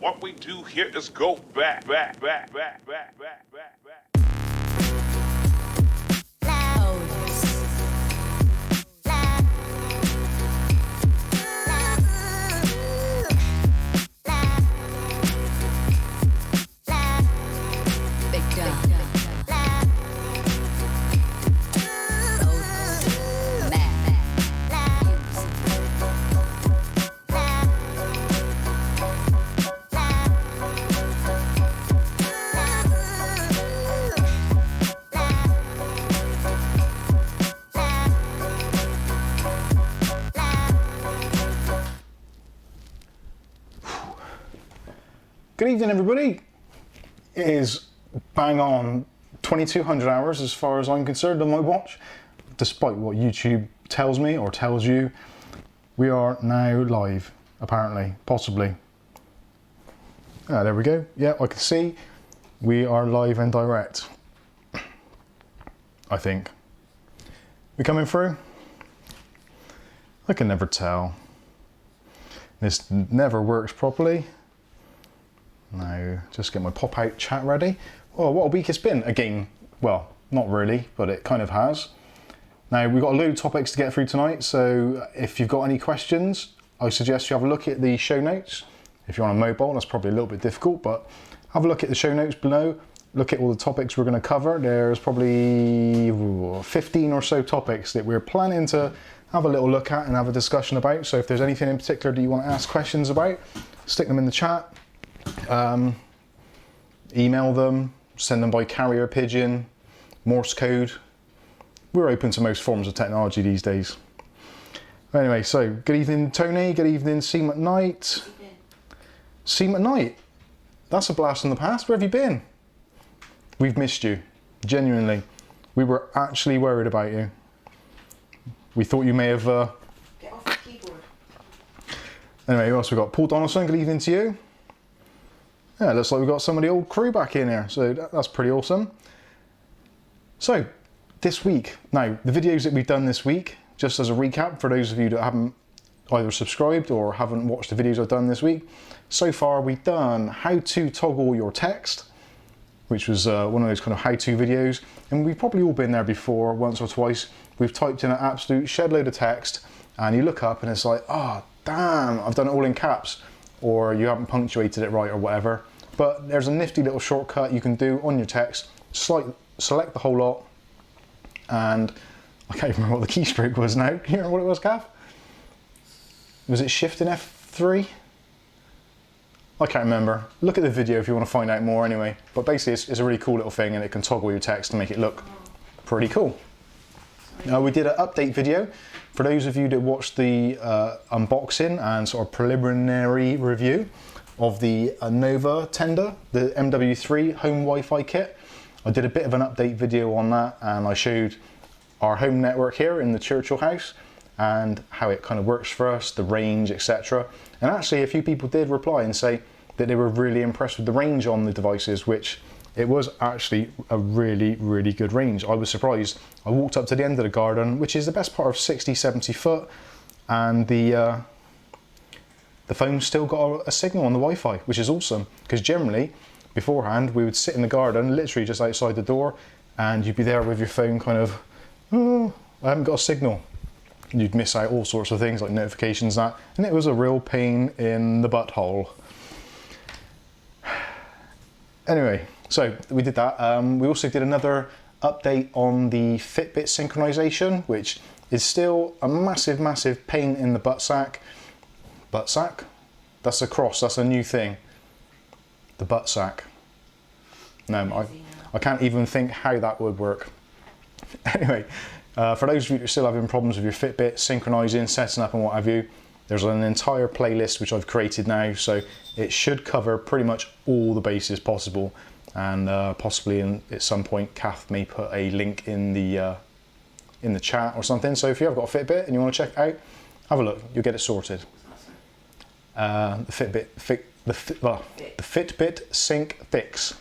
what we do here is go back. Good evening, everybody. It is bang on 2200 hours as far as I'm concerned on my watch. Despite what YouTube tells me or tells you, we are now live, apparently, possibly. Ah, there we go. Yeah, I can see we are live and direct. I think. We coming through? I can never tell. This never works properly. Now, just get my pop-out chat ready. Oh, what a week it's been. Again, well, not really, but it kind of has. Now, we've got a load of topics to get through tonight, so if you've got any questions, I suggest you have a look at the show notes. If you're on a mobile, that's probably a little bit difficult, but have a look at the show notes below. Look at all the topics we're going to cover. There's probably 15 or so topics that we're planning to have a little look at and have a discussion about. So if there's anything in particular that you want to ask questions about, stick them in the chat. Email them, send them by carrier pigeon, Morse code. We're open to most forms of technology these days. Anyway, so good evening, Tony. Good evening, Seam at Night. Seam at Night. That's a blast from the past. Where have you been? We've missed you, genuinely. We were actually worried about you. We thought you may have. Get off the keyboard. Anyway, who else we got? Paul Donaldson. Good evening to you. Yeah, looks like we've got some of the old crew back in here, so that's pretty awesome. So, this week, now, the videos that we've done this week, just as a recap, for those of you that haven't either subscribed or haven't watched the videos I've done this week, so far we've done how to toggle your text, which was one of those kind of how-to videos, and we've probably all been there before, once or twice. We've typed in an absolute shed load of text, and you look up and it's like, oh, damn, I've done it all in caps. Or you haven't punctuated it right or whatever. But there's a nifty little shortcut you can do on your text. Select the whole lot, and I can't even remember what the keystroke was now. Can you remember what it was, Kath? Was it Shift and F3? I can't remember. Look at the video if you want to find out more anyway. But basically it's a really cool little thing, and it can toggle your text to make it look pretty cool. We did an update video. For those of you that watched the unboxing and sort of preliminary review of the Nova Tenda, the MW3 home Wi-Fi kit, I did a bit of an update video on that, and I showed our home network here in the Churchill house and how it kind of works for us, the range, etc. And actually a few people did reply and say that they were really impressed with the range on the devices, which it was actually a really, really good range. I was surprised. I walked up to the end of the garden, which is the best part of 60, 70 foot, and the phone's still got a signal on the Wi-Fi, which is awesome. Because generally, beforehand, we would sit in the garden, literally just outside the door, and you'd be there with your phone kind of, oh, I haven't got a signal. You'd miss out all sorts of things like notifications and that, and it was a real pain in the butthole. Anyway, so we did that. We also did another update on the Fitbit synchronization, which is still a massive, massive pain in the butt sack. Butt sack? That's a cross, that's a new thing. The butt sack. No, I can't even think how that would work. Anyway, for those of you who are still having problems with your Fitbit synchronizing, setting up and what have you, there's an entire playlist which I've created now, so it should cover pretty much all the bases possible. And possibly at some point Kath may put a link in the chat or something. So if you have got a Fitbit and you want to check it out, have a look. You'll get it sorted. The Fitbit Sync Fix.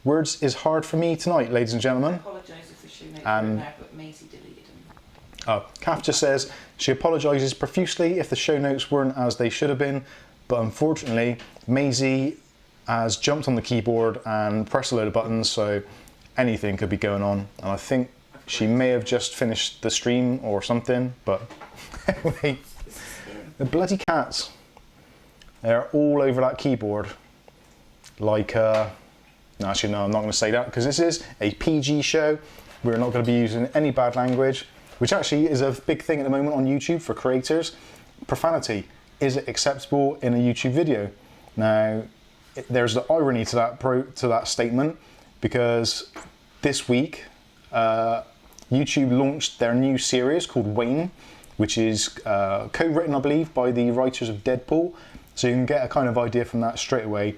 Words is hard for me tonight, ladies and gentlemen. I apologise if the shoe notes were in there, but Maisie deleted them. Oh, Kath just says she apologises profusely if the show notes weren't as they should have been. but unfortunately Maisie has jumped on the keyboard and pressed a load of buttons, so anything could be going on. And I think she may have just finished the stream or something, but anyway, the bloody cats, they're all over that keyboard. Like, no, actually no, I'm not going to say that, because this is a PG show. We're not going to be using any bad language, which actually is a big thing at the moment on YouTube for creators. Profanity, is it acceptable in a YouTube video? Now, there's the irony to that statement, because this week YouTube launched their new series called Wayne, which is co-written, I believe, by the writers of Deadpool. So you can get a kind of idea from that straight away,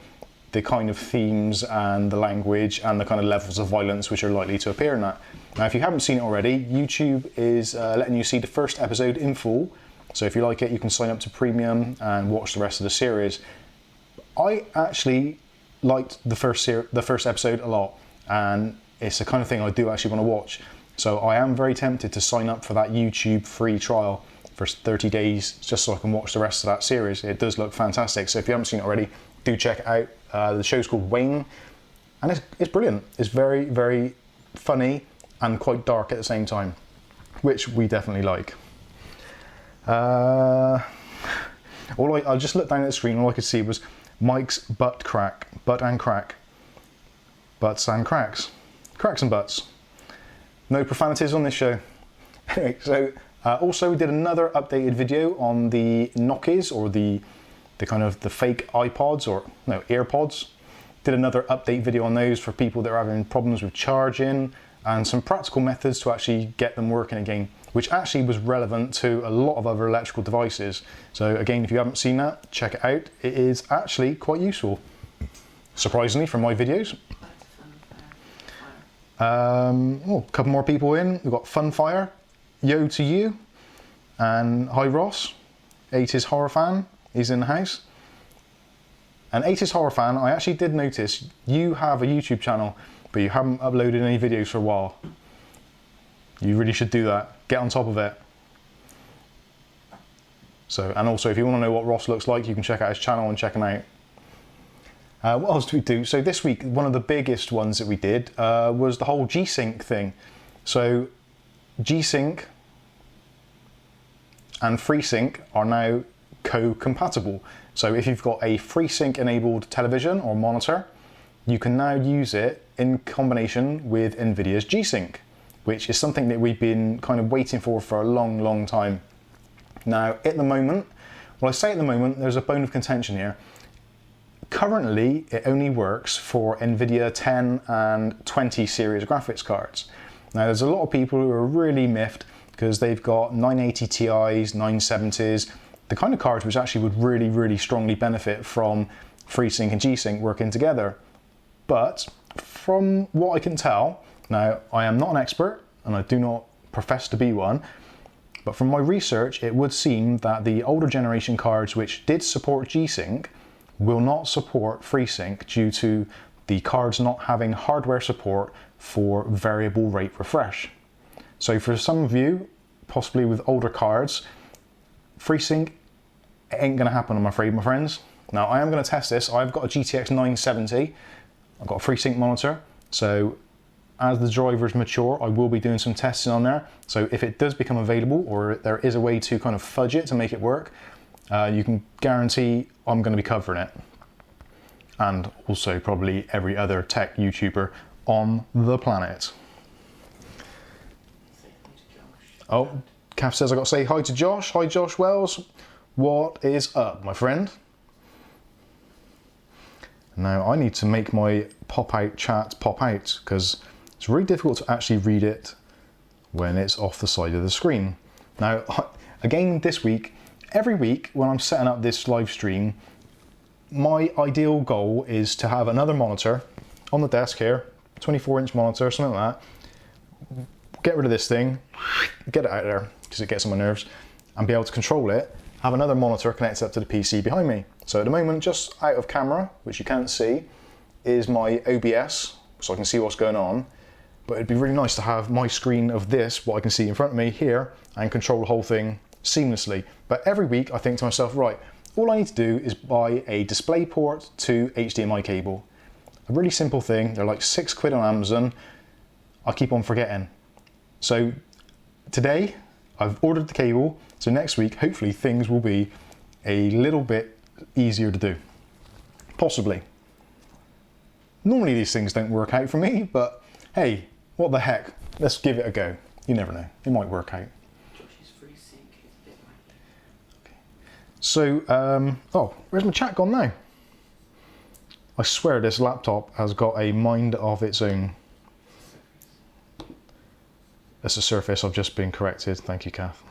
the kind of themes and the language and the kind of levels of violence which are likely to appear in that. Now, if you haven't seen it already, YouTube is letting you see the first episode in full. So if you like it, you can sign up to Premium and watch the rest of the series. I actually liked the first episode a lot, and it's the kind of thing I do actually want to watch. So I am very tempted to sign up for that YouTube free trial for 30 days, just so I can watch the rest of that series. It does look fantastic. So if you haven't seen it already, do check it out. The show's called Wayne, and it's brilliant. It's very, very funny and quite dark at the same time, which we definitely like. I just looked down at the screen, all I could see was Mike's butt and crack. Butts and cracks. Cracks and butts. No profanities on this show. Anyway, so also we did another updated video on the Nokis, or the kind of the fake iPods, or no, AirPods. Did another update video on those for people that are having problems with charging, and some practical methods to actually get them working again, which actually was relevant to a lot of other electrical devices. So again, if you haven't seen that, check it out. It is actually quite useful, surprisingly, from my videos. A couple more people in. We've got Funfire, Yo to You, and Hi Ross, 80s horror fan. He's in the house. And 80s horror fan, I actually did notice you have a YouTube channel, but you haven't uploaded any videos for a while. You really should do that. Get on top of it. So, and also, if you want to know what Ross looks like, you can check out his channel and check him out. What else did we do? So this week, one of the biggest ones that we did was the whole G-Sync thing. So G-Sync and FreeSync are now co-compatible. So if you've got a FreeSync enabled television or monitor, you can now use it in combination with NVIDIA's G-Sync, which is something that we've been kind of waiting for a long, long time. Now, at the moment, well, I say at the moment, there's a bone of contention here. Currently, it only works for NVIDIA 10 and 20 series graphics cards. Now, there's a lot of people who are really miffed because they've got 980 Ti's, 970s, the kind of cards which actually would really, really strongly benefit from FreeSync and G-Sync working together. But from what I can tell, now I am not an expert and I do not profess to be one, but from my research, it would seem that the older generation cards which did support G-Sync will not support FreeSync due to the cards not having hardware support for variable rate refresh. So for some of you, possibly with older cards, FreeSync ain't gonna happen, I'm afraid, my friends. Now I am gonna test this. I've got a GTX970. I've got a FreeSync monitor. So as the drivers mature, I will be doing some testing on there. So if it does become available, or there is a way to kind of fudge it to make it work, you can guarantee I'm going to be covering it. And also probably every other tech YouTuber on the planet. Oh, Kath says I got to say hi to Josh. Hi Josh Wells. What is up, my friend? Now I need to make my pop-out chat pop out, because it's really difficult to actually read it when it's off the side of the screen. Now, again this week, every week when I'm setting up this live stream, my ideal goal is to have another monitor on the desk here, 24-inch monitor, something like that. Get rid of this thing, get it out of there, because it gets on my nerves, and be able to control it. Have another monitor connected up to the PC behind me. So at the moment, just out of camera, which you can't see, is my OBS, so I can see what's going on. But it'd be really nice to have my screen of this, what I can see in front of me here, and control the whole thing seamlessly. But every week I think to myself, right, all I need to do is buy a DisplayPort to HDMI cable. A really simple thing. They're like £6 on Amazon. I keep on forgetting. So today I've ordered the cable, so next week hopefully things will be a little bit easier to do. Possibly. Normally these things don't work out for me, but hey, what the heck, let's give it a go. You never know, it might work out. Josh's Freesync is a bit like... Okay. So, oh, where's my chat gone now? I swear this laptop has got a mind of its own. It's a Surface, I've just been corrected. Thank you, Kath.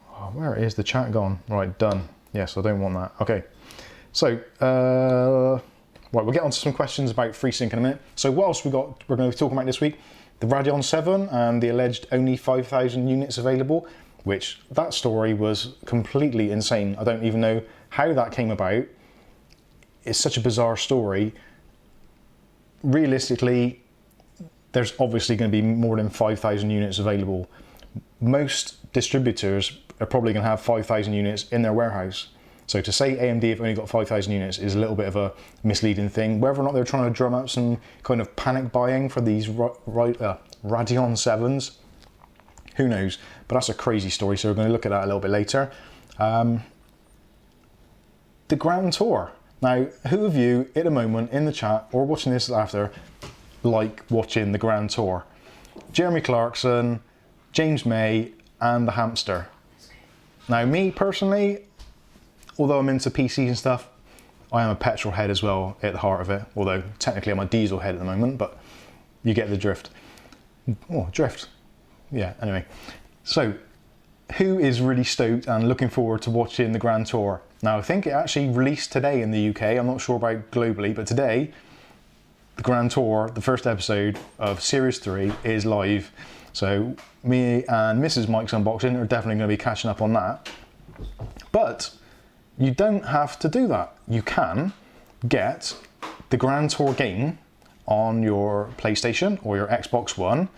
Oh, where is the chat gone? Right, done. Yes, I don't want that. Okay. So, right, we'll get on to some questions about FreeSync in a minute. So what else we're going to be talking about this week? The Radeon 7 and the alleged only 5,000 units available, which that story was completely insane. I don't even know how that came about. It's such a bizarre story. Realistically, there's obviously going to be more than 5,000 units available. Most distributors are probably going to have 5,000 units in their warehouse. So to say AMD have only got 5,000 units is a little bit of a misleading thing. Whether or not they're trying to drum up some kind of panic buying for these Radeon 7s, who knows? But that's a crazy story, so we're going to look at that a little bit later. The Grand Tour. Now, who of you at the moment in the chat or watching this after like watching the Grand Tour? Jeremy Clarkson, James May, and the Hamster. Now, me personally, although I'm into PCs and stuff, I am a petrol head as well at the heart of it. Although technically I'm a diesel head at the moment, but you get the drift. Oh, drift. Yeah, anyway. So, who is really stoked and looking forward to watching the Grand Tour? Now, I think it actually released today in the UK. I'm not sure about globally, but today, the Grand Tour, the first episode of Series 3 is live. So, me and Mrs. Mikesunboxing are definitely going to be catching up on that. But you don't have to do that. You can get the Grand Tour game on your PlayStation or your Xbox One.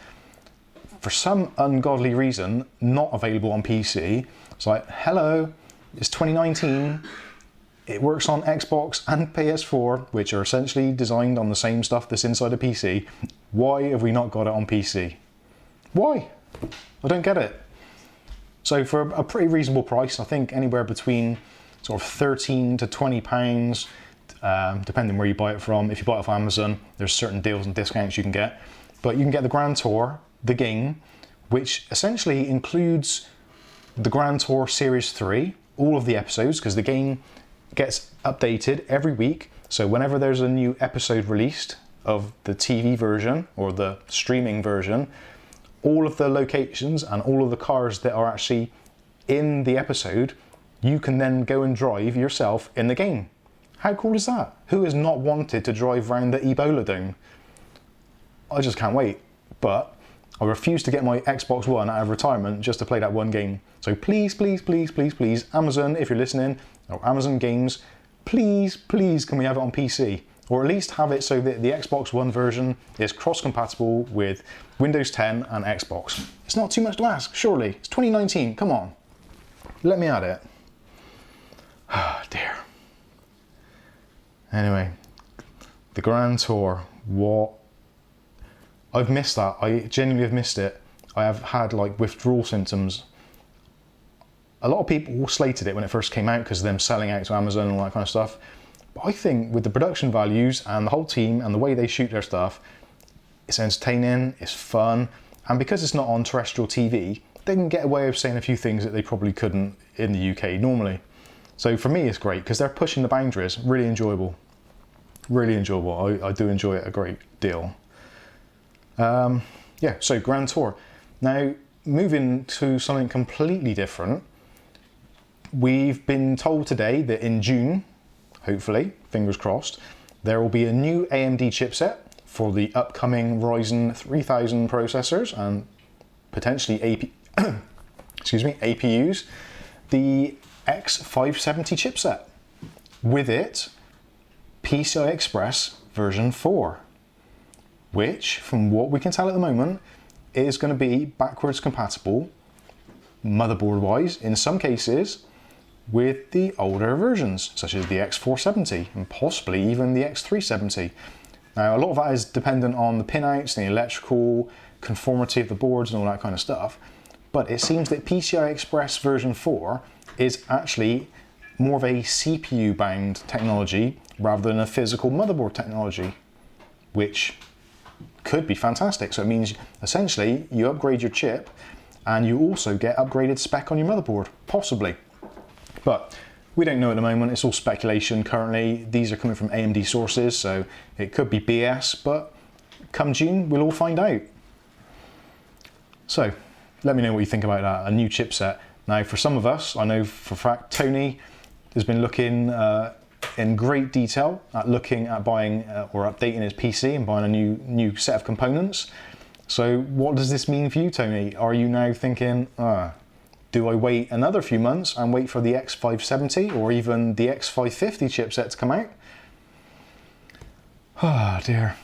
For some ungodly reason, not available on PC. It's like, hello, it's 2019. It works on Xbox and PS4, which are essentially designed on the same stuff that's inside a PC. Why have we not got it on PC? Why? I don't get it. So for a pretty reasonable price, I think anywhere between sort of 13 to 20 pounds, depending where you buy it from. If you buy it off Amazon, there's certain deals and discounts you can get. But you can get the Grand Tour, the game, which essentially includes the Grand Tour Series 3, all of the episodes, because the game gets updated every week. So whenever there's a new episode released of the TV version or the streaming version, all of the locations and all of the cars that are actually in the episode, you can then go and drive yourself in the game. How cool is that? Who has not wanted to drive around the Ebola Dome? I just can't wait. But I refuse to get my Xbox One out of retirement just to play that one game. So please, please, please, please, please, Amazon, if you're listening, or Amazon Games, please, please, can we have it on PC? Or at least have it so that the Xbox One version is cross-compatible with Windows 10 and Xbox. It's not too much to ask, surely. It's 2019, come on. Let me at it. Ah, dear. Anyway, the Grand Tour, what? I've missed that. I genuinely have missed it. I have had like withdrawal symptoms. A lot of people slated it when it first came out because of them selling out to Amazon and all that kind of stuff. But I think with the production values and the whole team and the way they shoot their stuff, it's entertaining, it's fun, and because it's not on terrestrial TV, they can get away with saying a few things that they probably couldn't in the UK normally. So for me, it's great because they're pushing the boundaries. Really enjoyable. Really enjoyable. I do enjoy it a great deal. Yeah, so Grand Tour. Now, moving to something completely different, we've been told today that in June, hopefully, fingers crossed, there will be a new AMD chipset for the upcoming Ryzen 3000 processors and potentially APUs, the X570 chipset. With it, PCI Express version 4. Which, from what we can tell at the moment, is going to be backwards compatible, motherboard-wise. In some cases, with the older versions, such as the X470 and possibly even the X370. Now, a lot of that is dependent on the pinouts, the electrical conformity of the boards and all that kind of stuff, but it seems that PCI Express version 4 is actually more of a CPU-bound technology rather than a physical motherboard technology, which could be fantastic. So it means essentially you upgrade your chip and you also get upgraded spec on your motherboard, possibly. But we don't know at the moment, it's all speculation currently. These are coming from AMD sources, so it could be BS, but come June, we'll all find out. So let me know what you think about that, a new chipset. Now for some of us, I know for a fact, Tony has been looking in great detail at looking at buying or updating his PC and buying a new set of components. So what does this mean for you, Tony? Are you now thinking, do I wait another few months and wait for the X570 or even the X550 chipset to come out? Ah, dear.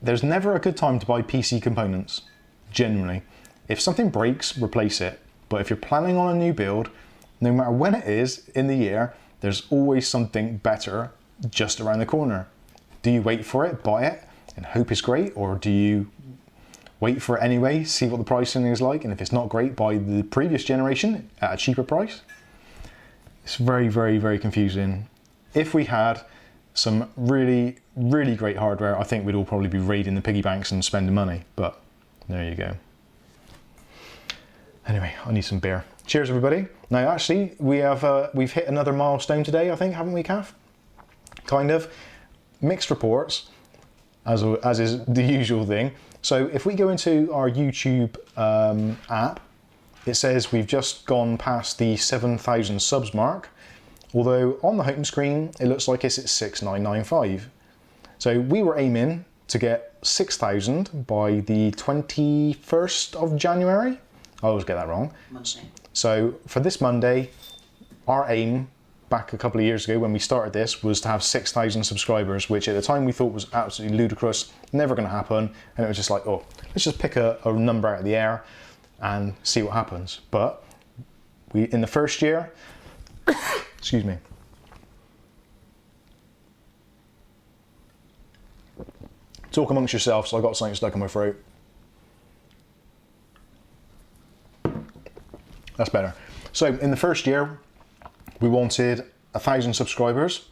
There's never a good time to buy PC components, generally. If something breaks, replace it. But if you're planning on a new build, no matter when it is in the year, there's always something better just around the corner. Do you wait for it, buy it, and hope it's great? Or do you wait for it anyway, see what the pricing is like, and if it's not great, buy the previous generation at a cheaper price? It's very, very, very confusing. If we had some really, really great hardware, I think we'd all probably be raiding the piggy banks and spending money, but there you go. Anyway, I need some beer. Cheers, everybody. Now, actually, we've hit another milestone today, I think, haven't we, Kath? Kind of. Mixed reports, as is the usual thing. So if we go into our YouTube app, it says we've just gone past the 7,000 subs mark, although on the home screen, it looks like it's at 6,995. So we were aiming to get 6,000 by the 21st of January. I always get that wrong. Monday. So for this Monday, our aim back a couple of years ago when we started this was to have 6,000 subscribers, which at the time we thought was absolutely ludicrous, never going to happen. And it was just like, oh, let's just pick a number out of the air and see what happens. But in the first year, excuse me, talk amongst yourselves, so I got something stuck in my throat. That's better. So in the first year, we wanted 1,000 subscribers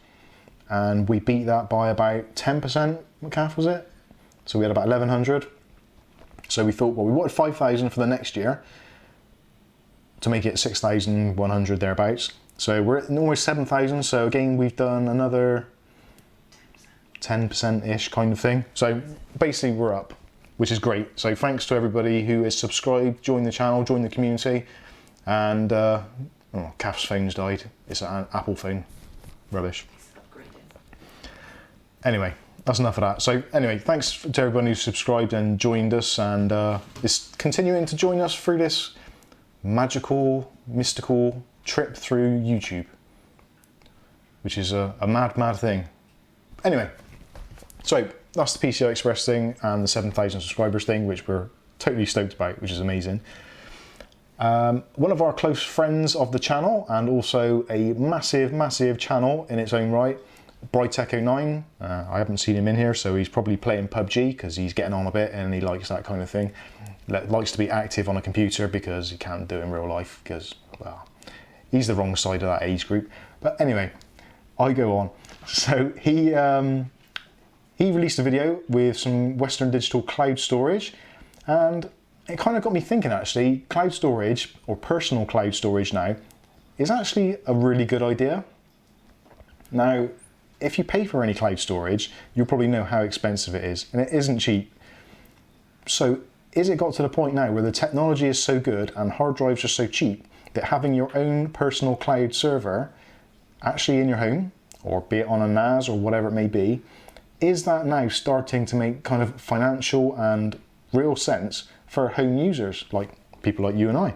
and we beat that by about 10%, what calf was it? So we had about 1,100. So we thought, well, we wanted 5,000 for the next year to make it 6,100 thereabouts. So we're at almost 7,000. So again, we've done another 10%-ish kind of thing. So basically we're up, which is great. So thanks to everybody who is subscribed, joined the channel, joined the community. And Kath's phone's died. It's an Apple phone. Rubbish. Anyway, that's enough of that. So anyway, thanks to everyone who subscribed and joined us and is continuing to join us through this magical, mystical trip through YouTube, which is a mad, mad thing. Anyway, so that's the PCI Express thing and the 7,000 subscribers thing, which we're totally stoked about, which is amazing. One of our close friends of the channel and also a massive, massive channel in its own right, Bright09. I haven't seen him in here, so he's probably playing PUBG because he's getting on a bit and he likes that kind of thing. Likes to be active on a computer because he can't do it in real life because, well, he's the wrong side of that age group. But anyway, I go on. So he released a video with some Western Digital cloud storage, and it kind of got me thinking actually, cloud storage or personal cloud storage now is actually a really good idea. Now, if you pay for any cloud storage, you'll probably know how expensive it is, and it isn't cheap. So is it got to the point now where the technology is so good and hard drives are so cheap that having your own personal cloud server actually in your home, or be it on a NAS or whatever it may be, is that now starting to make kind of financial and real sense for home users, like people like you and I?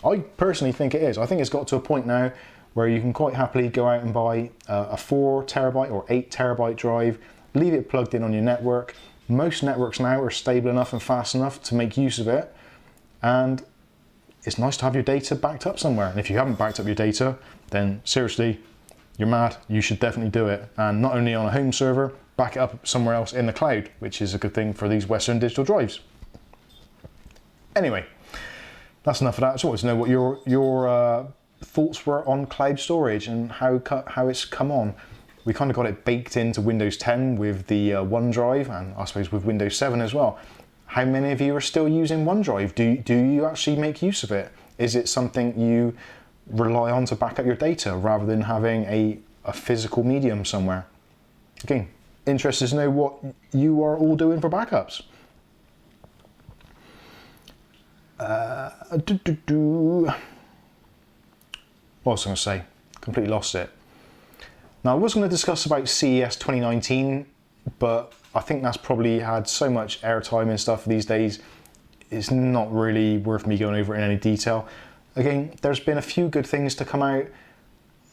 I personally think it is. I think it's got to a point now where you can quite happily go out and buy a 4 terabyte or 8 terabyte drive, leave it plugged in on your network. Most networks now are stable enough and fast enough to make use of it, and it's nice to have your data backed up somewhere. And if you haven't backed up your data, then seriously, you're mad. You should definitely do it. And not only on a home server, back it up somewhere else in the cloud, which is a good thing for these Western Digital drives. Anyway, that's enough of that. I just wanted to know what your thoughts were on cloud storage and how it's come on. We kind of got it baked into Windows 10 with the OneDrive, and I suppose with Windows 7 as well. How many of you are still using OneDrive? Do you actually make use of it? Is it something you rely on to back up your data rather than having a physical medium somewhere? Again, interested to know what you are all doing for backups. What was I going to say? Completely lost it. Now, I was going to discuss about CES 2019, but I think that's probably had so much airtime and stuff these days, it's not really worth me going over it in any detail. Again, there's been a few good things to come out.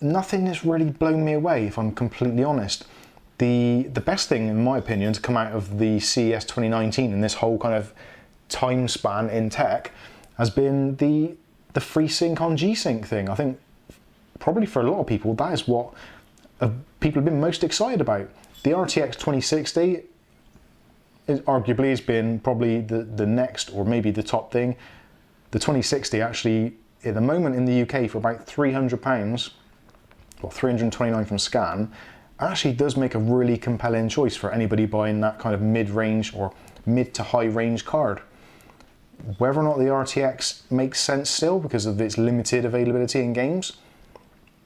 Nothing has really blown me away, if I'm completely honest. The best thing, in my opinion, to come out of the CES 2019 and this whole kind of time span in tech has been the FreeSync on G-Sync thing. I think probably for a lot of people, that is what people have been most excited about. The RTX2060 arguably has been probably the next, or maybe the top thing. The 2060 actually, at the moment in the UK, for about £300, or 329 from Scan, actually does make a really compelling choice for anybody buying that kind of mid-range or mid to high range card. Whether or not the RTX makes sense still because of its limited availability in games,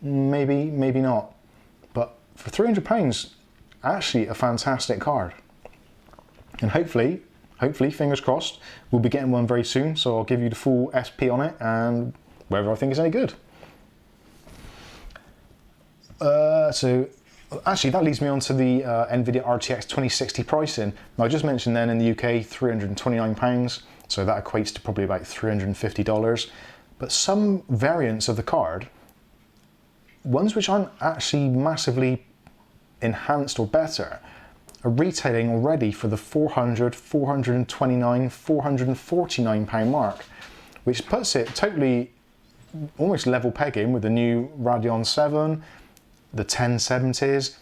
maybe not. But for £300, actually a fantastic card. And hopefully, fingers crossed, we'll be getting one very soon, so I'll give you the full SP on it and whether I think it's any good. So actually that leads me on to the NVidia RTX2060 pricing. Now I just mentioned then in the UK £329, so that equates to probably about $350. But some variants of the card, ones which aren't actually massively enhanced or better, are retailing already for the £400, £429, £449 mark, which puts it totally almost level pegging with the new Radeon 7, the 1070s,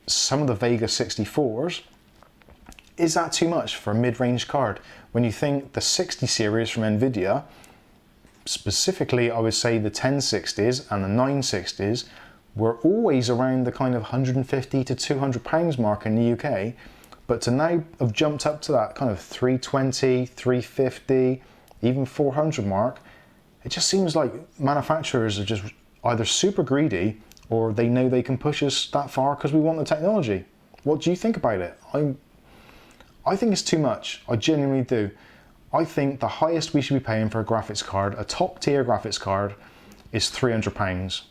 some of the Vega 64s. Is that too much for a mid-range card? When you think the 60 series from NVIDIA, specifically I would say the 1060s and the 960s, were always around the kind of £150 to £200 mark in the UK, but to now have jumped up to that kind of 320, 350, even 400 mark, it just seems like manufacturers are just either super greedy or they know they can push us that far because we want the technology. What do you think about it? I think it's too much. I genuinely do. I think the highest we should be paying for a graphics card, a top tier graphics card, is £300.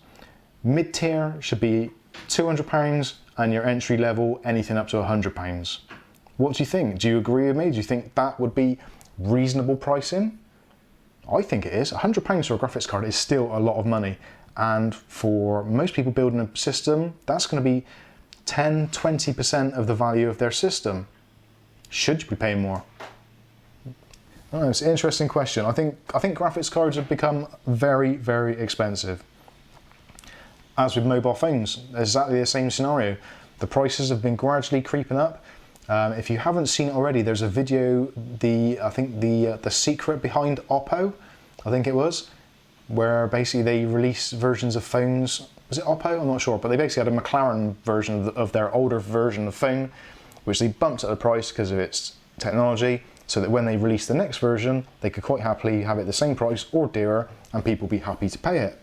Mid-tier should be £200 and your entry level anything up to £100. What do you think? Do you agree with me? Do you think that would be reasonable pricing? I think it is. £100 for a graphics card is still a lot of money, and for most people building a system, that's going to be 10–20% of the value of their system. Should you be paying more? Oh, it's an interesting question. I think graphics cards have become very, very expensive. As with mobile phones, exactly the same scenario. The prices have been gradually creeping up. If you haven't seen it already, there's a video, I think the secret behind Oppo, I think it was, where basically they released versions of phones. Was it Oppo? I'm not sure, but they basically had a McLaren version of their older version of phone, which they bumped up the price because of its technology, so that when they released the next version, they could quite happily have it the same price or dearer, and people be happy to pay it.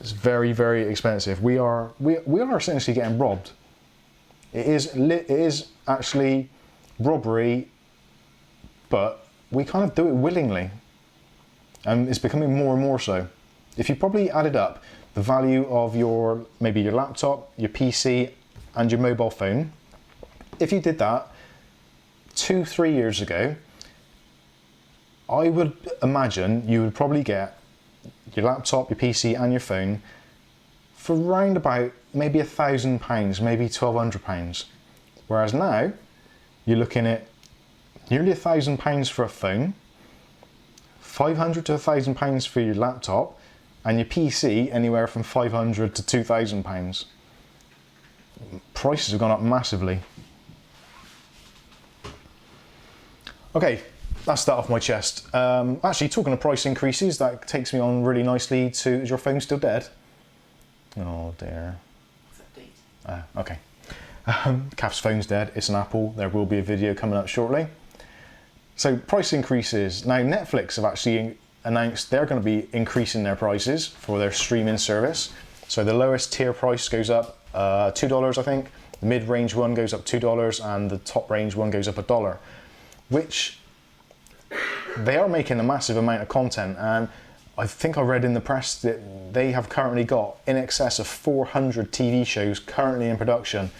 It's very, very expensive. We are essentially getting robbed. It is actually robbery, but we kind of do it willingly, and it's becoming more and more so. If you probably added up the value of maybe your laptop, your PC, and your mobile phone, if you did that 2–3 years ago, I would imagine you would probably get your laptop, your PC and your phone for round about maybe £1,000, maybe £1,200. Whereas now, you're looking at nearly £1,000 for a phone, £500 to £1,000 for your laptop, and your PC anywhere from £500 to £2,000. Prices have gone up massively. Okay, that's that off my chest. Actually, talking of price increases, that takes me on really nicely to, is your phone still dead? Oh dear. Update. Okay. Kath's phone's dead, it's an Apple, there will be a video coming up shortly. So price increases. Now Netflix have actually announced they're going to be increasing their prices for their streaming service. So the lowest tier price goes up $2 I think, the mid-range one goes up $2 and the top range one goes up $1. Which they are making a massive amount of content, and I think I read in the press that they have currently got in excess of 400 TV shows currently in production.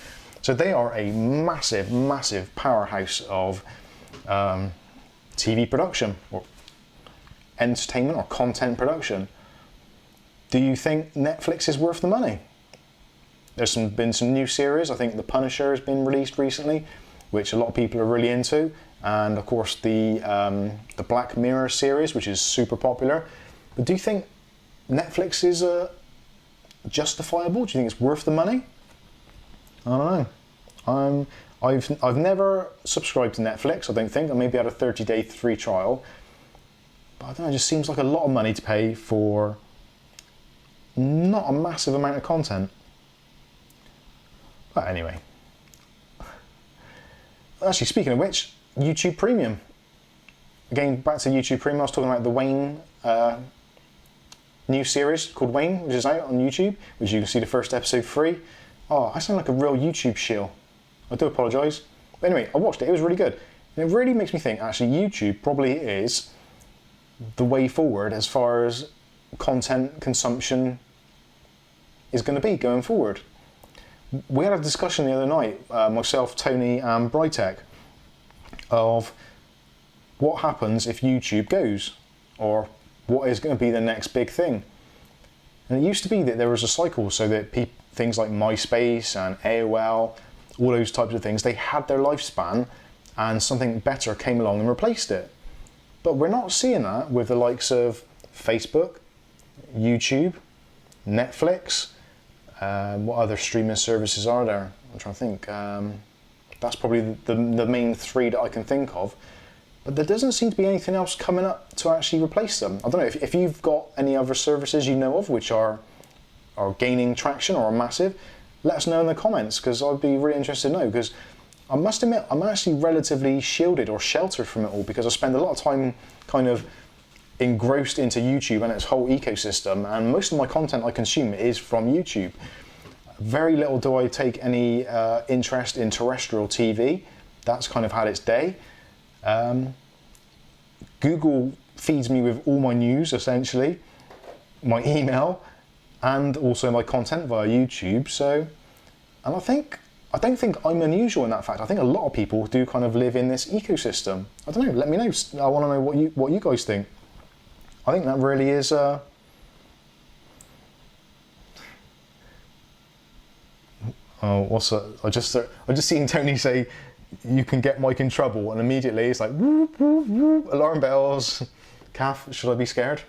So they are a massive, massive powerhouse of TV production or entertainment or content production. Do you think Netflix is worth the money? There's been some new series. I think The Punisher has been released recently, which a lot of people are really into, and of course the Black Mirror series, which is super popular. But do you think Netflix is justifiable? Do you think it's worth the money? I don't know. I've never subscribed to Netflix. I don't think. I maybe had a 30-day free trial, but I don't know. It just seems like a lot of money to pay for not a massive amount of content. But anyway. Actually, speaking of which, YouTube Premium. Again, back to YouTube Premium, I was talking about the Wayne new series called Wayne, which is out on YouTube, which you can see the first episode free. Oh, I sound like a real YouTube shill. I do apologise. But anyway, I watched it, it was really good. And it really makes me think, actually, YouTube probably is the way forward as far as content consumption is going to be going forward. We had a discussion the other night, myself, Tony and Brytek, of what happens if YouTube goes, or what is going to be the next big thing. And it used to be that there was a cycle, so that things like MySpace and AOL, all those types of things, they had their lifespan and something better came along and replaced it. But we're not seeing that with the likes of Facebook, YouTube, Netflix. What other streaming services are there? I'm trying to think. That's probably the main three that I can think of. But there doesn't seem to be anything else coming up to actually replace them. I don't know if you've got any other services you know of which are gaining traction or are massive. Let us know in the comments, because I'd be really interested to know. Because I must admit, I'm actually relatively shielded or sheltered from it all, because I spend a lot of time kind of engrossed into YouTube and its whole ecosystem, and most of my content I consume is from YouTube. Very little do I take any interest in terrestrial TV. That's kind of had its day. Google feeds me with all my news, essentially, my email, and also my content via YouTube. So, and I don't think I'm unusual in that fact. I think a lot of people do kind of live in this ecosystem. I don't know. Let me know. I want to know what you guys think. I think that really is. Oh, what's that? I just seen Tony say, "You can get Mike in trouble," and immediately it's like whoop, whoop, whoop, alarm bells. Kath, should I be scared?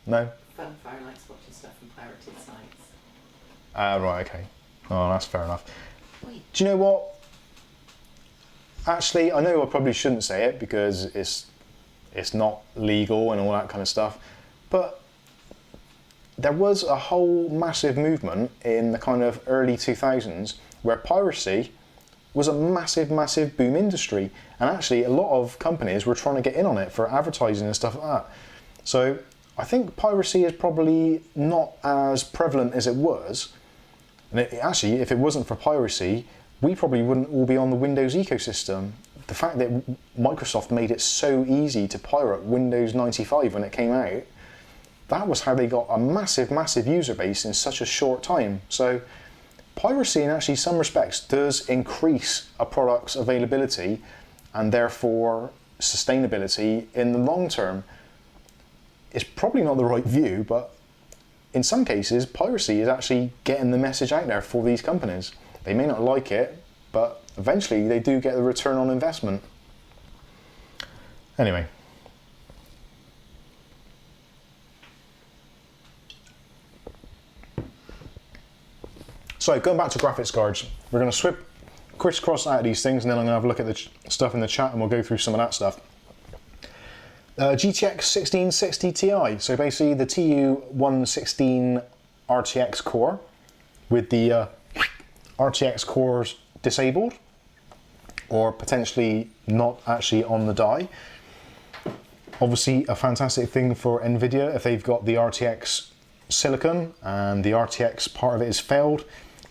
No. Funfire likes watching stuff from pirated sites. Right. Okay. Oh, that's fair enough. Wait. Do you know what? Actually, I know I probably shouldn't say it because it's not legal and all that kind of stuff, but there was a whole massive movement in the kind of early 2000s where piracy was a massive, massive boom industry, and actually a lot of companies were trying to get in on it for advertising and stuff like that. So I think piracy is probably not as prevalent as it was, and actually if it wasn't for piracy, we probably wouldn't all be on the Windows ecosystem. The fact that Microsoft made it so easy to pirate Windows 95 when it came out, that was how they got a massive, massive user base in such a short time. So piracy, in actually some respects, does increase a product's availability and therefore sustainability in the long term. It's probably not the right view, but in some cases, piracy is actually getting the message out there for these companies. They may not like it, but eventually they do get the return on investment. Anyway. So going back to graphics cards, we're going to crisscross out of these things, and then I'm going to have a look at the stuff in the chat, and we'll go through some of that stuff. GTX1660 Ti, so basically the TU116 RTX core with the RTX cores disabled, or potentially not actually on the die. Obviously a fantastic thing for NVIDIA if they've got the RTX silicon and the RTX part of it is failed.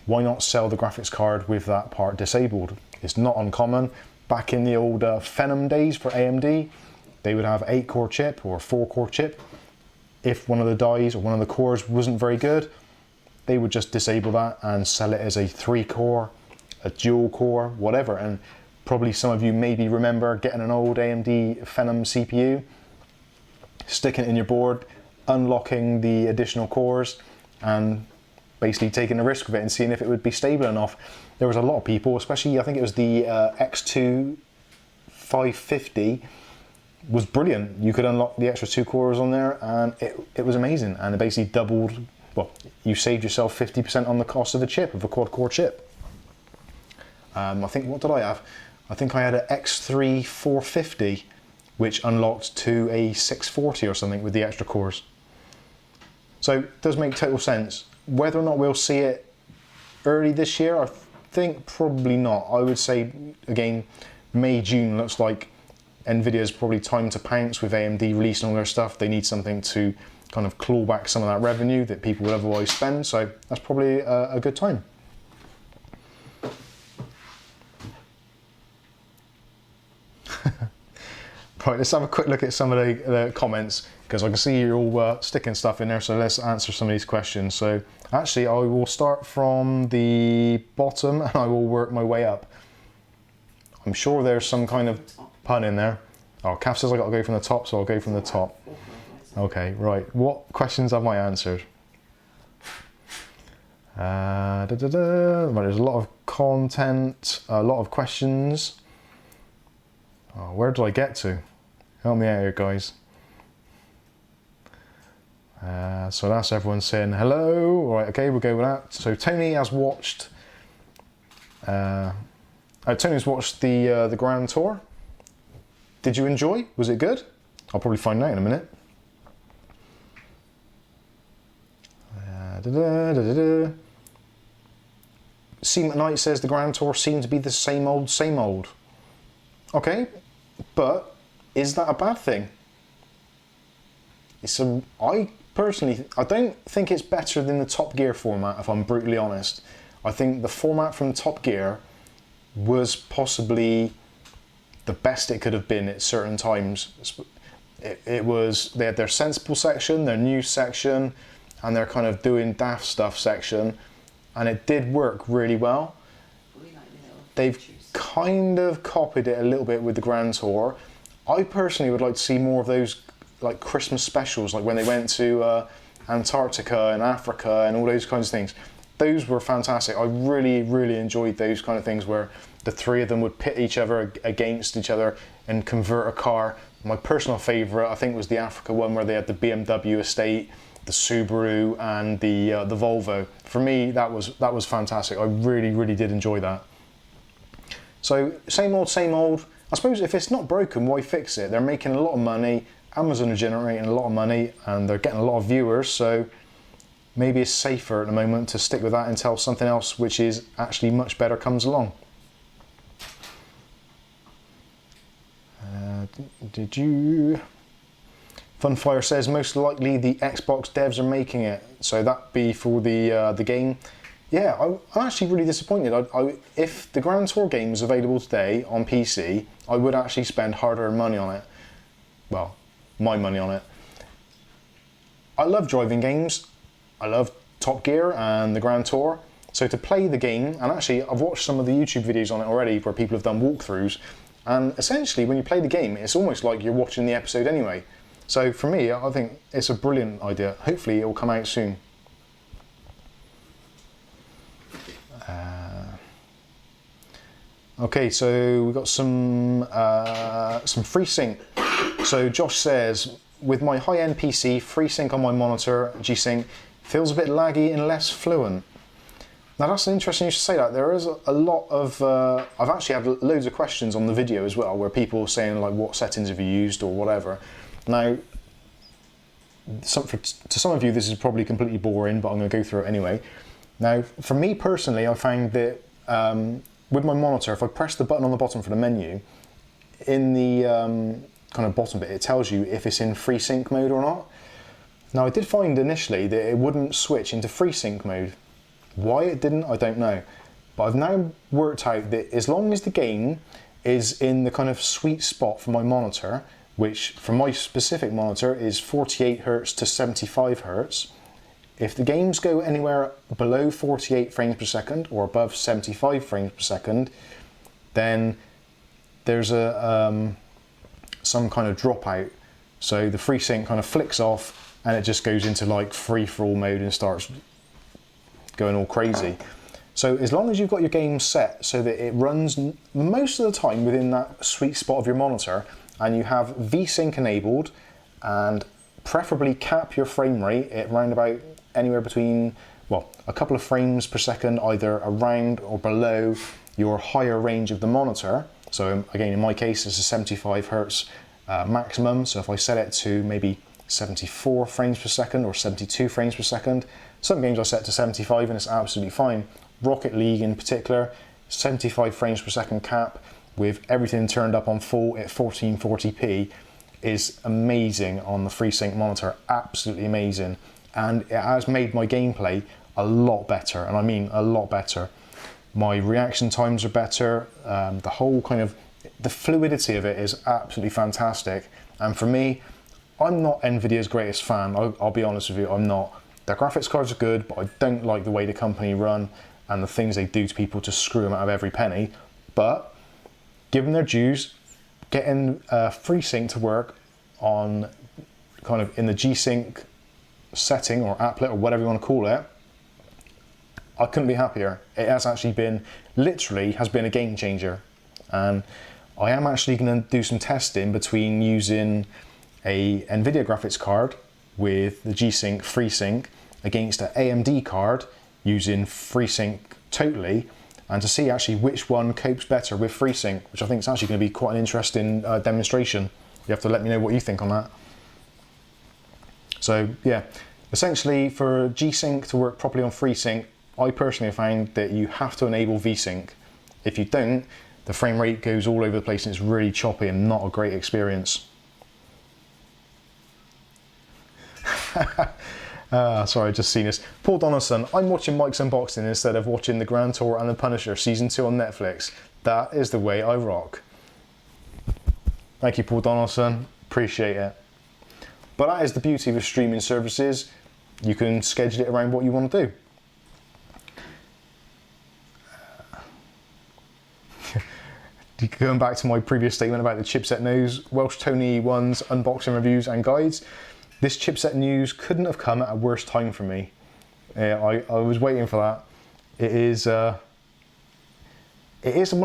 Why not sell the graphics card with that part disabled? It's not uncommon. Back in the old Phenom days for AMD, they would have 8-core chip or 4-core chip. If one of the dies or one of the cores wasn't very good, they would just disable that and sell it as a 3-core, a dual core, whatever. And probably some of you maybe remember getting an old AMD Phenom CPU, sticking it in your board, unlocking the additional cores, and basically taking a risk with it and seeing if it would be stable enough. There was a lot of people, especially I think it was the X2 550, was brilliant. You could unlock the extra 2 cores on there, and it was amazing. And it basically doubled, well, you saved yourself 50% on the cost of the chip, of a quad-core chip. I think, what did I have? I think I had an X3 450, which unlocked to a 640 or something with the extra cores. So it does make total sense. Whether or not we'll see it early this year, I think probably not. I would say, again, May, June looks like NVIDIA's probably time to pounce with AMD releasing all their stuff. They need something to kind of claw back some of that revenue that people would otherwise spend, so that's probably a good time. Right, let's have a quick look at some of the comments, because I can see you're all sticking stuff in there, so let's answer some of these questions. So actually I will start from the bottom and I will work my way up. I'm sure there's some kind of pun in there. Oh, Kath says I got to go from the top, so I'll go from the top. Okay, right. What questions have I answered? Well, there's a lot of content, a lot of questions. Oh, where did I get to? Help me out here, guys. So that's everyone saying hello. Right, okay, we'll go with that. So Tony has watched. Tony's watched the Grand Tour. Did you enjoy? Was it good? I'll probably find out in a minute. Seam at Night says the Grand Tour seemed to be the same old, same old. Okay, but is that a bad thing? I personally, I don't think it's better than the Top Gear format, if I'm brutally honest. I think the format from Top Gear was possibly the best it could have been at certain times. It was, they had their sensible section, their news section, and their kind of doing daft stuff section, and it did work really well. They've kind of copied it a little bit with the Grand Tour. I personally would like to see more of those like Christmas specials, like when they went to Antarctica and Africa and all those kinds of things. Those were fantastic. I really, really enjoyed those kind of things where the three of them would pit each other against each other and convert a car. My personal favourite, I think, was the Africa one where they had the BMW estate, the Subaru and the Volvo. For me, that was fantastic. I really, really did enjoy that. So same old, same old. I suppose if it's not broken, why fix it? They're making a lot of money. Amazon are generating a lot of money and they're getting a lot of viewers. So maybe it's safer at the moment to stick with that until something else which is actually much better comes along. Did you... Funfire says most likely the Xbox devs are making it, so that'd be for the game. Yeah, I'm actually really disappointed. If the Grand Tour game is available today on PC, I would actually spend hard-earned money on it. Well, my money on it. I love driving games. I love Top Gear and the Grand Tour. So to play the game, and actually I've watched some of the YouTube videos on it already where people have done walkthroughs, and essentially when you play the game, it's almost like you're watching the episode anyway. So for me, I think it's a brilliant idea. Hopefully it will come out soon. Okay, so we've got some FreeSync. So Josh says, with my high-end PC, FreeSync on my monitor, G-Sync, feels a bit laggy and less fluent. Now that's interesting you should say that. There is a lot of, I've actually had loads of questions on the video as well, where people are saying like, what settings have you used or whatever. Now, to some of you this is probably completely boring, but I'm going to go through it anyway. Now, for me personally, I found that with my monitor, if I press the button on the bottom for the menu, in the kind of bottom bit, it tells you if it's in FreeSync mode or not. Now, I did find initially that it wouldn't switch into FreeSync mode. Why it didn't, I don't know. But I've now worked out that as long as the game is in the kind of sweet spot for my monitor, which for my specific monitor is 48 Hertz to 75 Hertz, if the games go anywhere below 48 frames per second or above 75 frames per second, then there's a some kind of dropout. So the FreeSync kind of flicks off and it just goes into like free-for-all mode and starts going all crazy. So as long as you've got your game set so that it runs most of the time within that sweet spot of your monitor, and you have VSync enabled, and preferably cap your frame rate at around about anywhere between, well, a couple of frames per second, either around or below your higher range of the monitor. So again, in my case, it's a 75 Hertz maximum. So if I set it to maybe 74 frames per second or 72 frames per second, some games I set to 75 and it's absolutely fine. Rocket League in particular, 75 frames per second cap with everything turned up on full at 1440p is amazing on the FreeSync monitor, absolutely amazing. And it has made my gameplay a lot better, and I mean a lot better. My reaction times are better, the whole kind of, the fluidity of it is absolutely fantastic. And for me, I'm not NVIDIA's greatest fan, I'll be honest with you, I'm not. Their graphics cards are good, but I don't like the way the company run and the things they do to people to screw them out of every penny. But given their dues, getting FreeSync to work on kind of in the G-Sync setting or applet or whatever you want to call it, I couldn't be happier. It has actually been, literally has been a game changer. And I am actually going to do some testing between using a NVIDIA graphics card with the G-Sync FreeSync against an AMD card using FreeSync totally, and to see actually which one copes better with FreeSync, which I think is actually going to be quite an interesting demonstration. You have to let me know what you think on that. So yeah, essentially for G-Sync to work properly on FreeSync, I personally have found that you have to enable VSync. If you don't, the frame rate goes all over the place and it's really choppy and not a great experience. Sorry, I just seen this. Paul Donaldson, I'm watching Mikesunboxing instead of watching The Grand Tour and The Punisher Season 2 on Netflix. That is the way I rock. Thank you, Paul Donaldson. Appreciate it. But that is the beauty of streaming services. You can schedule it around what you want to do. Going back to my previous statement about the chipset news, Welsh Tony One's unboxing reviews and guides, this chipset news couldn't have come at a worse time for me. I was waiting for that. It is one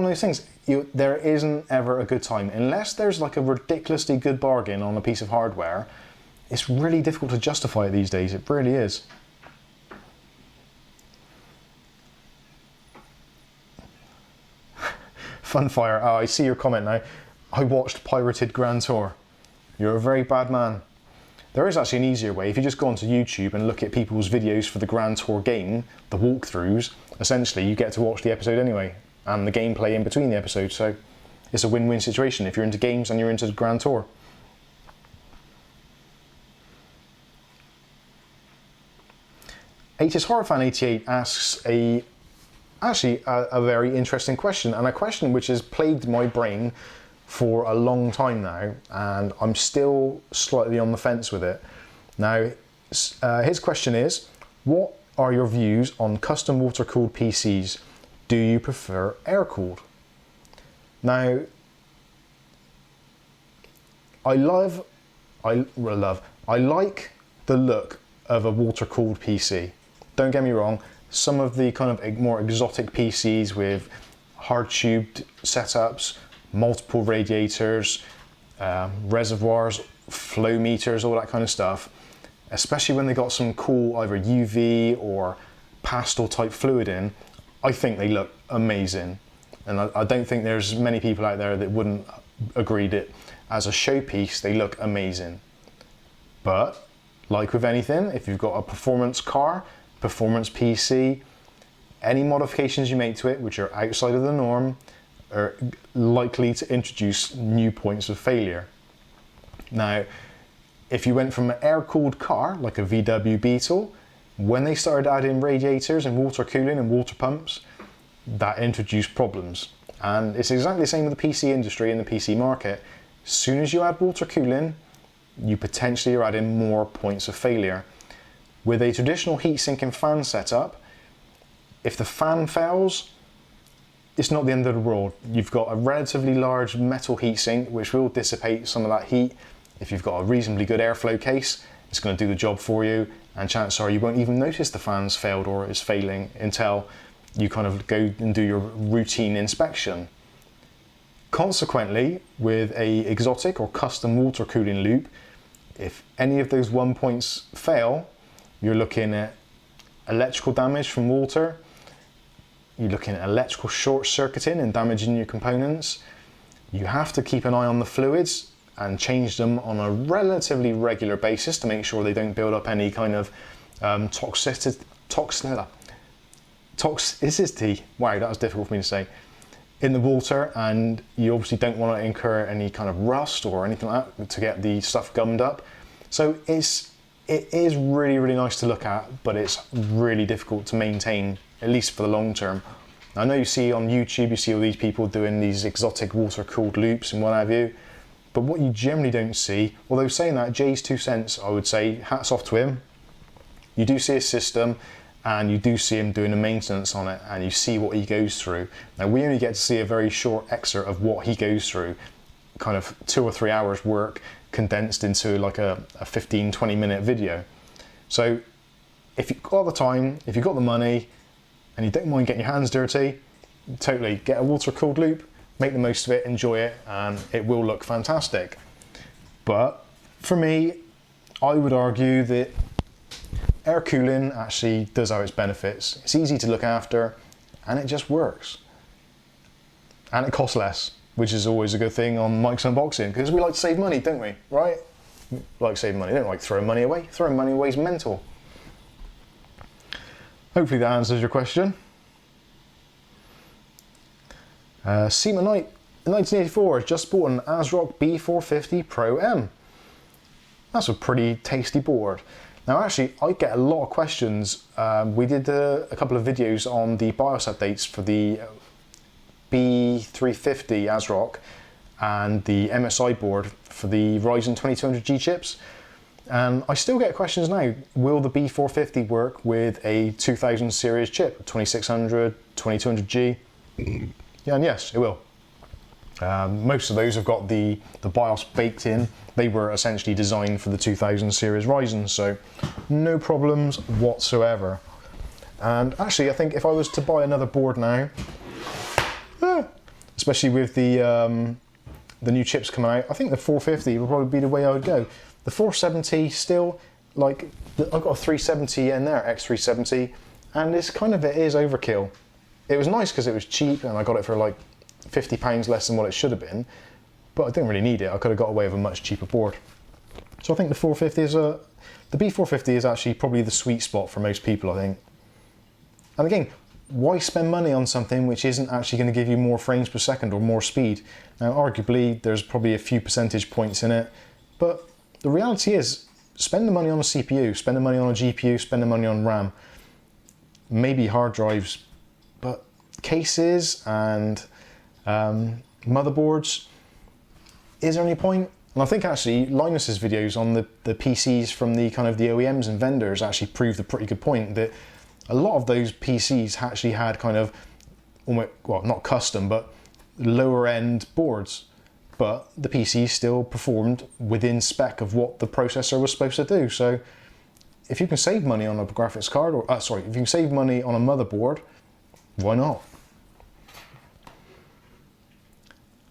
of those things, there isn't ever a good time. Unless there's like a ridiculously good bargain on a piece of hardware, it's really difficult to justify it these days, it really is. Funfire, oh, I see your comment now. I watched pirated Grand Tour. You're a very bad man. There is actually an easier way. If you just go onto YouTube and look at people's videos for the Grand Tour game, the walkthroughs, essentially you get to watch the episode anyway, and the gameplay in between the episodes, so it's a win-win situation if you're into games and you're into the Grand Tour. His Horror Fan 88 asks actually a very interesting question, and a question which has plagued my brain for a long time now, and I'm still slightly on the fence with it. Now, his question is, what are your views on custom water-cooled PCs? Do you prefer air-cooled? Now, I like the look of a water-cooled PC. Don't get me wrong, some of the kind of more exotic PCs with hard-tubed setups, multiple radiators, reservoirs, flow meters, all that kind of stuff, especially when they got some cool either UV or pastel type fluid in, I think they look amazing. And I don't think there's many people out there that wouldn't agree that as a showpiece, they look amazing. But like with anything, if you've got a performance car, performance PC, any modifications you make to it which are outside of the norm are likely to introduce new points of failure. Now, if you went from an air-cooled car like a VW Beetle, when they started adding radiators and water cooling and water pumps, that introduced problems. And it's exactly the same with the PC industry and the PC market. As soon as you add water cooling, you potentially are adding more points of failure. With a traditional heatsink and fan setup, if the fan fails, it's not the end of the world. You've got a relatively large metal heatsink which will dissipate some of that heat. If you've got a reasonably good airflow case, it's going to do the job for you, and chances are you won't even notice the fan's failed or is failing until you kind of go and do your routine inspection. Consequently, with a exotic or custom water cooling loop, if any of those 1 points fail, you're looking at electrical damage from water, you're looking at electrical short circuiting and damaging your components. You have to keep an eye on the fluids and change them on a relatively regular basis to make sure they don't build up any kind of toxicity. Wow, that was difficult for me to say. In the water, and you obviously don't want to incur any kind of rust or anything like that to get the stuff gummed up. So it is really, really nice to look at, but it's really difficult to maintain, at least for the long term. I know you see on YouTube, you see all these people doing these exotic water-cooled loops and what have you, but what you generally don't see, although saying that, Jay's 2 cents, I would say, hats off to him. You do see a system, and you do see him doing the maintenance on it, and you see what he goes through. Now, we only get to see a very short excerpt of what he goes through, kind of 2 or 3 hours work condensed into like a 15-20 minute video. So if you've got the time, if you've got the money, and you don't mind getting your hands dirty, totally get a water cooled loop, make the most of it, enjoy it, and it will look fantastic. But for me, I would argue that air cooling actually does have its benefits. It's easy to look after, and it just works. And it costs less, which is always a good thing on Mikesunboxing, because we like to save money, don't we? Right? We like saving money, don't like throwing money away. Throwing money away is mental. Hopefully that answers your question. Seema Knight in 1984 has just bought an ASRock B450 Pro M. That's a pretty tasty board. Now actually, I get a lot of questions. We did a couple of videos on the BIOS updates for the B350 ASRock and the MSI board for the Ryzen 2200G chips. And I still get questions now, will the B450 work with a 2000 series chip, 2600, 2200G? Yeah, and yes, it will. Most of those have got the BIOS baked in. They were essentially designed for the 2000 series Ryzen, so no problems whatsoever. And actually, I think if I was to buy another board now, especially with the new chips coming out, I think the 450 would probably be the way I would go. The 470 still, like, I've got a 370 in there, X370, and it is overkill. It was nice because it was cheap and I got it for like £50 less than what it should have been, but I didn't really need it. I could have got away with a much cheaper board. So I think the 450 is the B450 is actually probably the sweet spot for most people, I think. And again, why spend money on something which isn't actually going to give you more frames per second or more speed? Now, arguably, there's probably a few percentage points in it, but the reality is, spend the money on a CPU, spend the money on a GPU, spend the money on RAM, maybe hard drives, but cases and motherboards, is there any point? And I think actually Linus's videos on the PCs from the kind of the OEMs and vendors actually proved a pretty good point that a lot of those PCs actually had kind of, almost, well, not custom, but lower end boards. But the PC still performed within spec of what the processor was supposed to do. So if you can save money on a graphics card, or if you can save money on a motherboard, why not?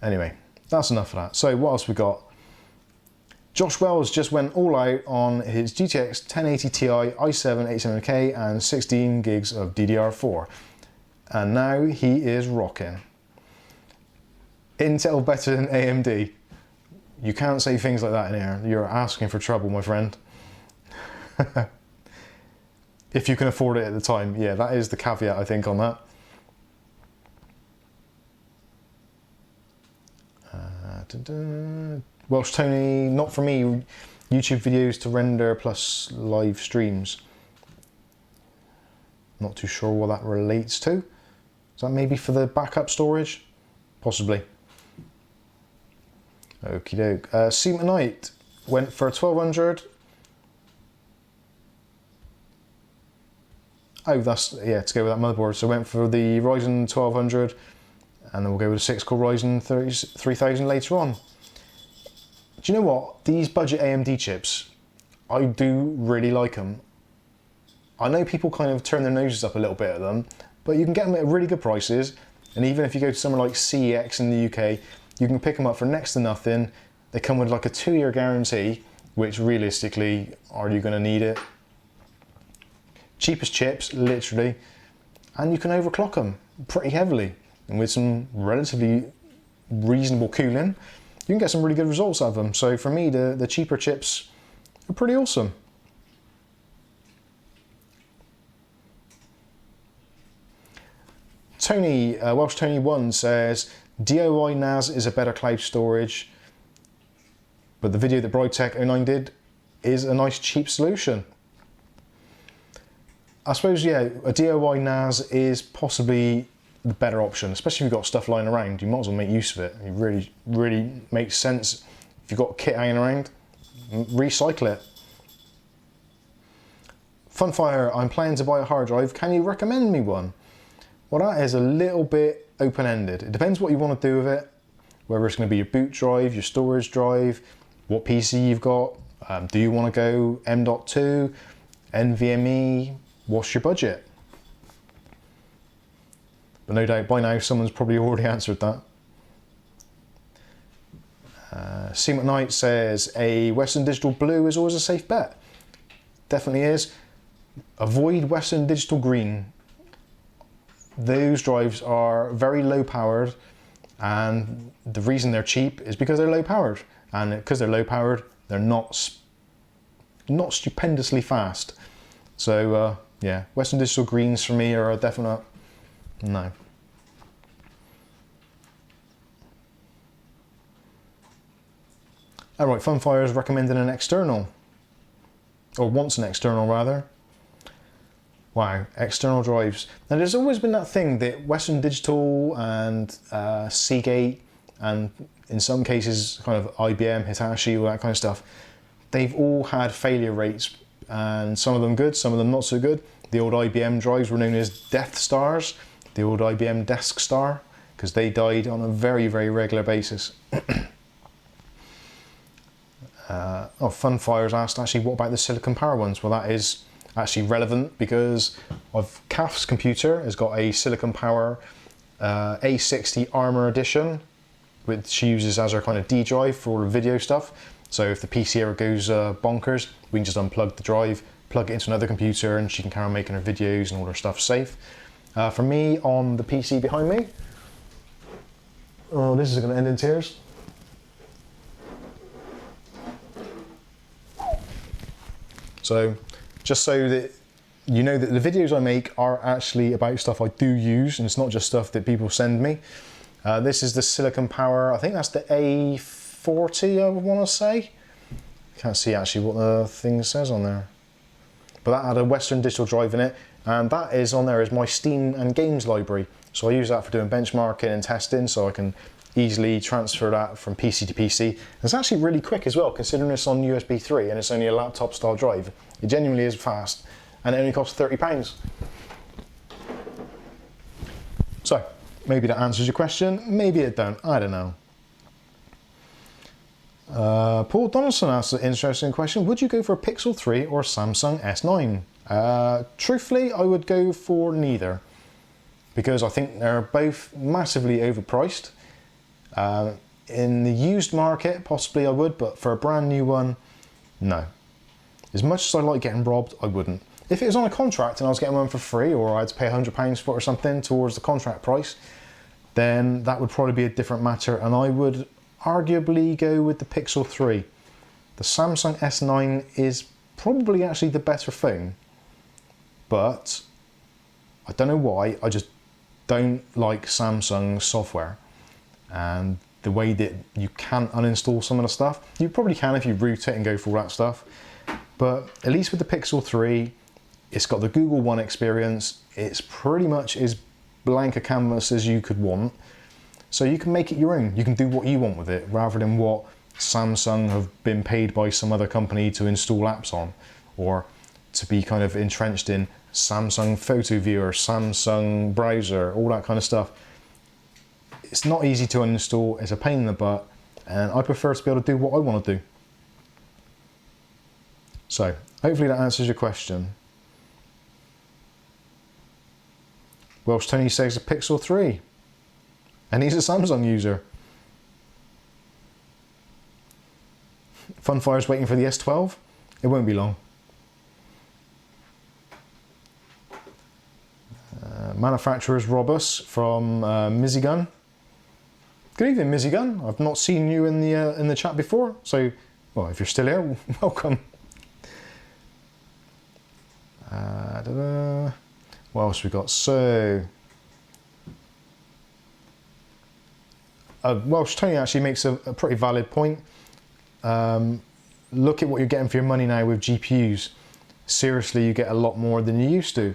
Anyway, that's enough of that. So what else we got? Josh Wells just went all out on his GTX1080 Ti i7-87K and 16 gigs of DDR4. And now he is rocking. Intel better than AMD. You can't say things like that in here. You're asking for trouble, my friend. If you can afford it at the time. Yeah, that is the caveat, I think, on that. Welsh Tony, not for me, YouTube videos to render plus live streams. Not too sure what that relates to. Is that maybe for the backup storage? Possibly. Okie doke. Seema Knight went for 1200. Oh, that's, yeah, to go with that motherboard. So went for the Ryzen 1200, and then we'll go with a 6-core Ryzen 3000 later on. Do you know what? These budget AMD chips, I do really like them. I know people kind of turn their noses up a little bit at them, but you can get them at really good prices. And even if you go to somewhere like CEX in the UK, you can pick them up for next to nothing. They come with like a 2-year guarantee, which realistically, are you going to need it? Cheapest chips, literally, and you can overclock them pretty heavily. And with some relatively reasonable cooling, you can get some really good results out of them. So for me, the cheaper chips are pretty awesome. Tony, Welsh Tony 1 says, DIY NAS is a better cloud storage, but the video that Brightech09 did is a nice cheap solution. I suppose, yeah, a DIY NAS is possibly the better option, especially if you've got stuff lying around. You might as well make use of it. It really makes sense. If you've got kit hanging around, recycle it. Funfire, I'm planning to buy a hard drive. Can you recommend me one? Well, that is a little bit open-ended. It depends what you want to do with it, whether it's going to be your boot drive, your storage drive, what PC you've got. Do you want to go M.2, NVMe? What's your budget? But no doubt by now someone's probably already answered that. Seema Knight says a Western Digital Blue is always a safe bet. Definitely is. Avoid Western Digital Green. Those drives are very low powered, and the reason they're cheap is because they're low powered, and because they're low powered, they're not stupendously fast. So yeah, Western Digital Greens for me are a definite no. Alright, Funfire is recommending an external, or wants an external rather. Wow, external drives. Now there's always been that thing that Western Digital and Seagate, and in some cases kind of IBM, Hitachi, all that kind of stuff, they've all had failure rates, and some of them good, some of them not so good. The old IBM drives were known as Death Stars, the old IBM Desk Star, because they died on a very, very regular basis. Funfire's asked, actually, what about the Silicon Power ones? Well, that is actually relevant because CAF's computer has got a Silicon Power A60 Armor Edition, which she uses as her kind of D drive for all the video stuff. So if the PC ever goes bonkers, we can just unplug the drive, plug it into another computer, and she can carry on making her videos and all her stuff safe. For me, on the PC behind me, oh, this is going to end in tears. So, just so that you know that the videos I make are actually about stuff I do use, and it's not just stuff that people send me. This is the Silicon Power, I think that's the A40, I want to say. Can't see actually what the thing says on there. But that had a Western Digital drive in it, and that is on there as my Steam and games library. So I use that for doing benchmarking and testing, so I can easily transfer that from PC to PC. It's actually really quick as well, considering it's on USB 3 and it's only a laptop style drive. It genuinely is fast, and it only costs £30. So, maybe that answers your question, maybe it don't, I don't know. Paul Donaldson asked an interesting question. Would you go for a Pixel 3 or Samsung S9? Truthfully, I would go for neither, because I think they're both massively overpriced. In the used market, possibly I would, but for a brand new one, no. As much as I like getting robbed, I wouldn't. If it was on a contract and I was getting one for free, or I had to pay £100 for it or something towards the contract price, then that would probably be a different matter, and I would arguably go with the Pixel 3. The Samsung S9 is probably actually the better phone, but I don't know why, I just don't like Samsung software and the way that you can't uninstall some of the stuff. You probably can if you root it and go through all that stuff, but at least with the Pixel 3, it's got the Google One experience. It's pretty much as blank a canvas as you could want, so you can make it your own. You can do what you want with it rather than what Samsung have been paid by some other company to install apps on, or to be kind of entrenched in Samsung Photo Viewer, Samsung Browser, all that kind of stuff. It's not easy to uninstall, it's a pain in the butt, and I prefer to be able to do what I want to do. So, hopefully that answers your question. Welsh Tony says a Pixel 3, and he's a Samsung user. Funfire's waiting for the S12. It won't be long. Manufacturer's Robus from Mizigun. Good evening, Mizigun. I've not seen you in the chat before, so well, if you're still here, welcome. What else we got? So, Welsh Tony actually makes a pretty valid point. Look at what you're getting for your money now with GPUs. Seriously, you get a lot more than you used to,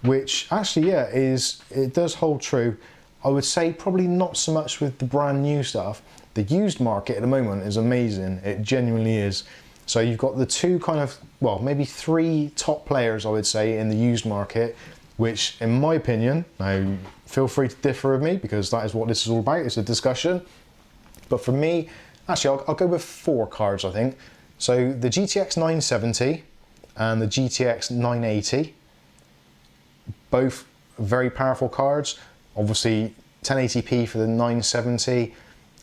which actually, yeah, it does hold true. I would say probably not so much with the brand new stuff. The used market at the moment is amazing. It genuinely is. So you've got the two kind of, well, maybe three top players, I would say, in the used market, which in my opinion, now feel free to differ with me because that is what this is all about, it's a discussion. But for me, actually I'll go with four cards, I think. So the GTX970 and the GTX980, both very powerful cards. Obviously 1080p for the 970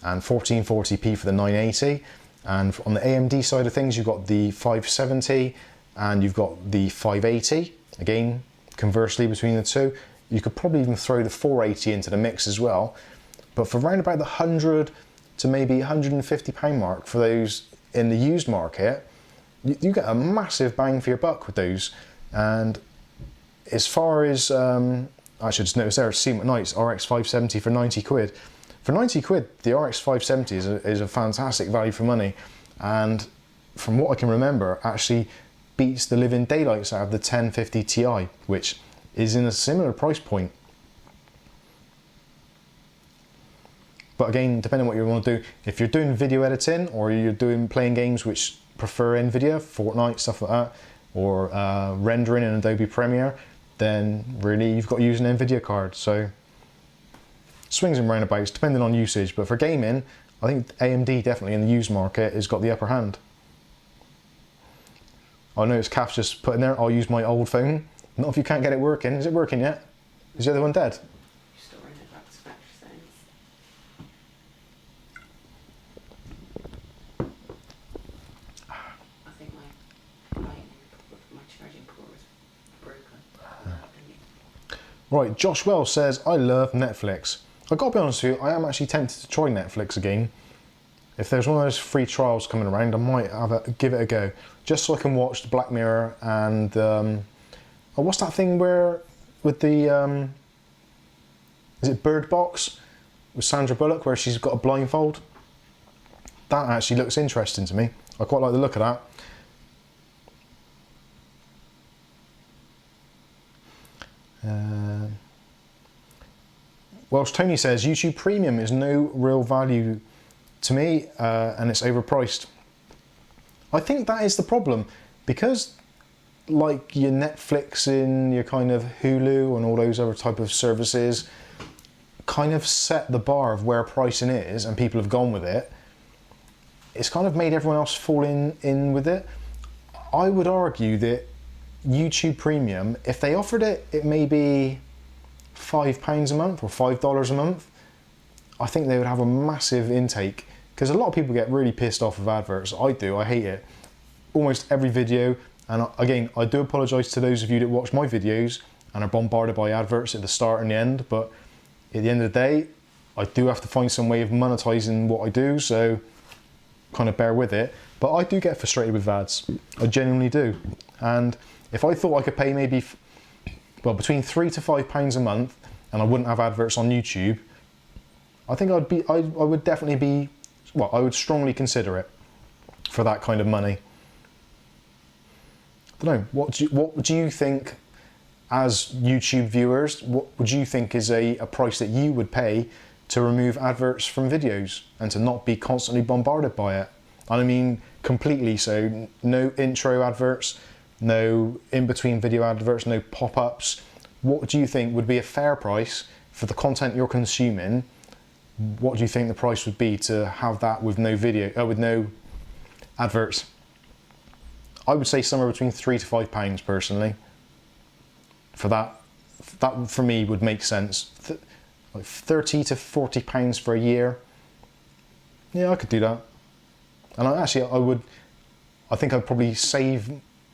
and 1440p for the 980. And on the AMD side of things, you've got the 570 and you've got the 580. Again, conversely between the two. You could probably even throw the 480 into the mix as well. But for around about the 100 to maybe £150 mark for those in the used market, you get a massive bang for your buck with those. And as far as, I should just notice there, Seam at Night's RX 570 for 90 quid. For 90 quid, the RX 570 is a fantastic value for money. And from what I can remember, actually beats the living daylights out of the 1050 Ti, which is in a similar price point. But again, depending on what you want to do, if you're doing video editing or you're playing games which prefer NVIDIA, Fortnite, stuff like that, or rendering in Adobe Premiere, then really you've got to use an NVIDIA card. So swings and roundabouts depending on usage, but for gaming, I think AMD definitely in the used market has got the upper hand. I know it's Kath's just put in there, I'll use my old phone. Not if you can't get it working. Is it working yet? Is the other one dead? Still running back to scratch settings. I think my charging port was broken. Right, Josh Wells says, I love Netflix. I've got to be honest with you, I am actually tempted to try Netflix again. If there's one of those free trials coming around, I might give it a go. Just so I can watch the Black Mirror and, oh, what's that thing where, with the, is it Bird Box? With Sandra Bullock, where she's got a blindfold? That actually looks interesting to me. I quite like the look of that. Welsh Tony says, YouTube Premium is no real value to me and it's overpriced. I think that is the problem, because like your Netflix and your kind of Hulu and all those other type of services kind of set the bar of where pricing is and people have gone with it. It's kind of made everyone else fall in with it. I would argue that YouTube Premium, if they offered it, it may be £5 a month or $5 a month. I think they would have a massive intake, because a lot of people get really pissed off with adverts. I do, I hate it. Almost every video, and again, I do apologise to those of you that watch my videos and are bombarded by adverts at the start and the end, but at the end of the day, I do have to find some way of monetising what I do, so kind of bear with it. But I do get frustrated with ads, I genuinely do. And if I thought I could pay maybe, well, between £3 to £5 a month, and I wouldn't have adverts on YouTube, I think I would definitely be, well, I would strongly consider it for that kind of money. I don't know, what do you think, as YouTube viewers, what would you think is a price that you would pay to remove adverts from videos and to not be constantly bombarded by it? And I mean completely, so no intro adverts, no in-between video adverts, no pop-ups. What do you think would be a fair price for the content you're consuming? What do you think the price would be to have that with no video, with no adverts? I would say somewhere between £3 to £5 personally. For that for me would make sense. Like £30 to £40 for a year. Yeah, I could do that. And I think I'd probably save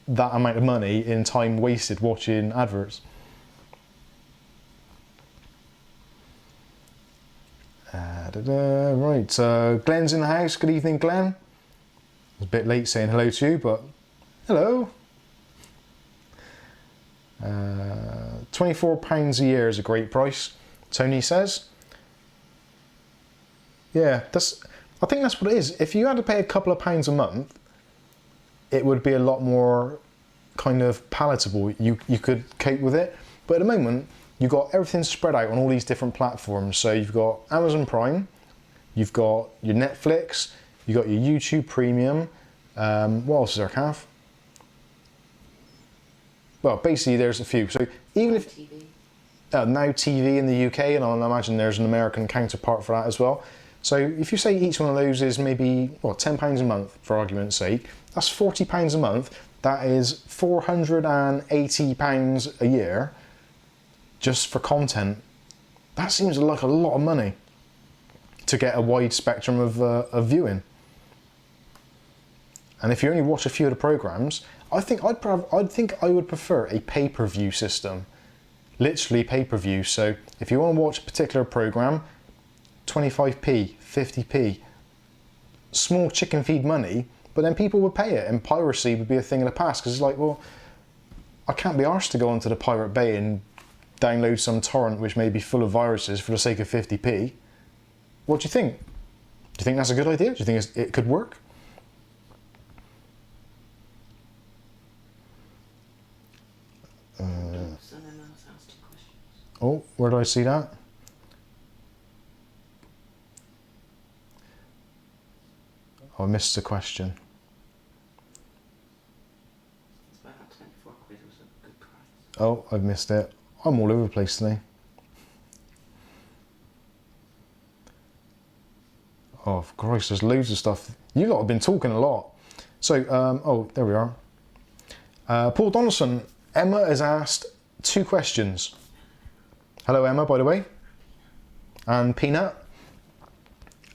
that amount of money in time wasted watching adverts. Right, Glenn's in the house. Good evening, Glenn. It was a bit late saying hello to you, but hello. £24 a year is a great price, Tony says. Yeah, I think that's what it is. If you had to pay a couple of pounds a month, it would be a lot more kind of palatable. You could cope with it. But at the moment, you've got everything spread out on all these different platforms. So you've got Amazon Prime, you've got your Netflix, you've got your YouTube Premium. What else is there, Cav? Well, basically there's a few. So even if Now TV in the UK, and I imagine there's an American counterpart for that as well. So if you say each one of those is maybe, well, £10 a month for argument's sake, that's £40 a month. That is £480 a year just for content. That seems like a lot of money to get a wide spectrum of viewing. And if you only watch a few of the programs, I think I would prefer a pay-per-view system. Literally pay-per-view. So if you want to watch a particular program, 25p, 50p, small chicken feed money, but then people would pay it, and piracy would be a thing of the past, because it's like, well, I can't be arsed to go onto the Pirate Bay and download some torrent which may be full of viruses for the sake of 50p. What do you think? Do you think that's a good idea? Do you think it could work? Oh, where did I see that? Oh, I missed the question. It's about 24 quid was a good price. Oh, I've missed it. I'm all over the place today. Oh, Christ, there's loads of stuff. You lot have been talking a lot. So, oh, there we are. Paul Donaldson, Emma has asked 2 questions. Hello, Emma, by the way. And Peanut.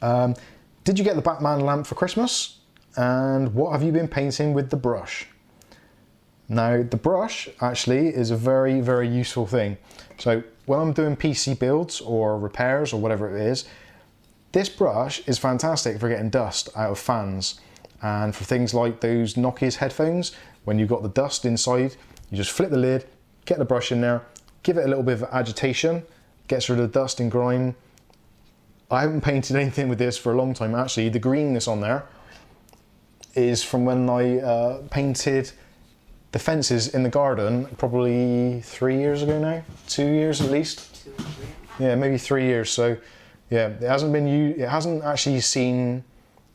Did you get the Batman lamp for Christmas? And what have you been painting with the brush? Now, the brush actually is a very, very useful thing. So when I'm doing PC builds or repairs or whatever it is, this brush is fantastic for getting dust out of fans. And for things like those Nokia's headphones, when you've got the dust inside, you just flip the lid, get the brush in there, give it a little bit of agitation, gets rid of the dust and grime. I haven't painted anything with this for a long time. Actually, the greenness on there is from when I painted the fences in the garden probably 3 years ago now, 2 years at least. 2 or 3. Yeah, maybe 3 years. So yeah, it hasn't actually seen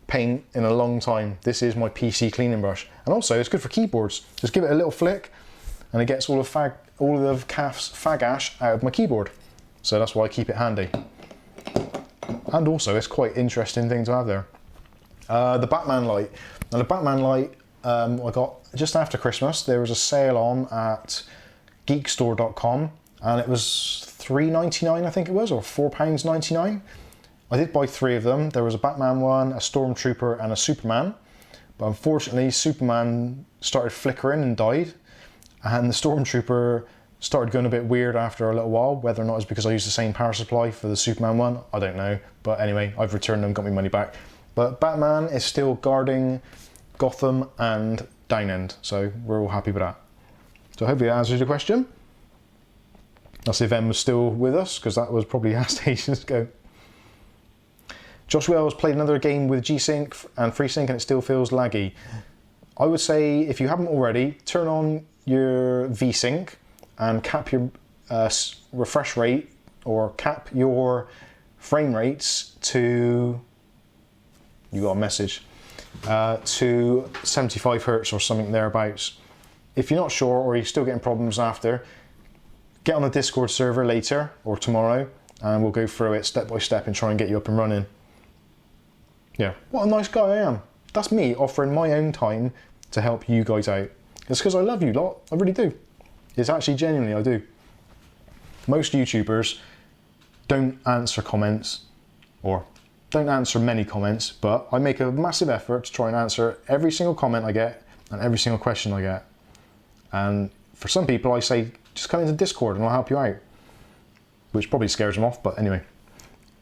paint in a long time. This is my PC cleaning brush, and also it's good for keyboards. Just give it a little flick, and it gets all of CAF's fag ash out of my keyboard. So that's why I keep it handy. And also, it's quite an interesting thing to have there. The Batman light. Now the Batman light I got just after Christmas. There was a sale on at geekstore.com, and it was £3.99, I think it was, or £4.99. I did buy 3 of them. There was a Batman one, a Stormtrooper and a Superman. But unfortunately Superman started flickering and died. And the Stormtrooper started going a bit weird after a little while. Whether or not it's because I used the same power supply for the Superman one, I don't know. But anyway, I've returned them, got my money back. But Batman is still guarding Gotham and Downend, so we're all happy with that. So hopefully that answers your question. I'll see if Em was still with us, because that was probably asked ages ago. Josh Wells played another game with G-Sync and FreeSync and it still feels laggy. I would say, if you haven't already, turn on your V-Sync and cap your refresh rate, or cap your frame rates to, you got a message, to 75 Hertz or something thereabouts. If you're not sure, or you're still getting problems after, get on the Discord server later or tomorrow and we'll go through it step by step and try and get you up and running. Yeah, what a nice guy I am. That's me offering my own time to help you guys out. It's because I love you lot, I really do. It's actually genuinely, I do. Most YouTubers don't answer comments, or don't answer many comments, but I make a massive effort to try and answer every single comment I get and every single question I get. And for some people I say, just come into Discord and I'll help you out. Which probably scares them off, but anyway,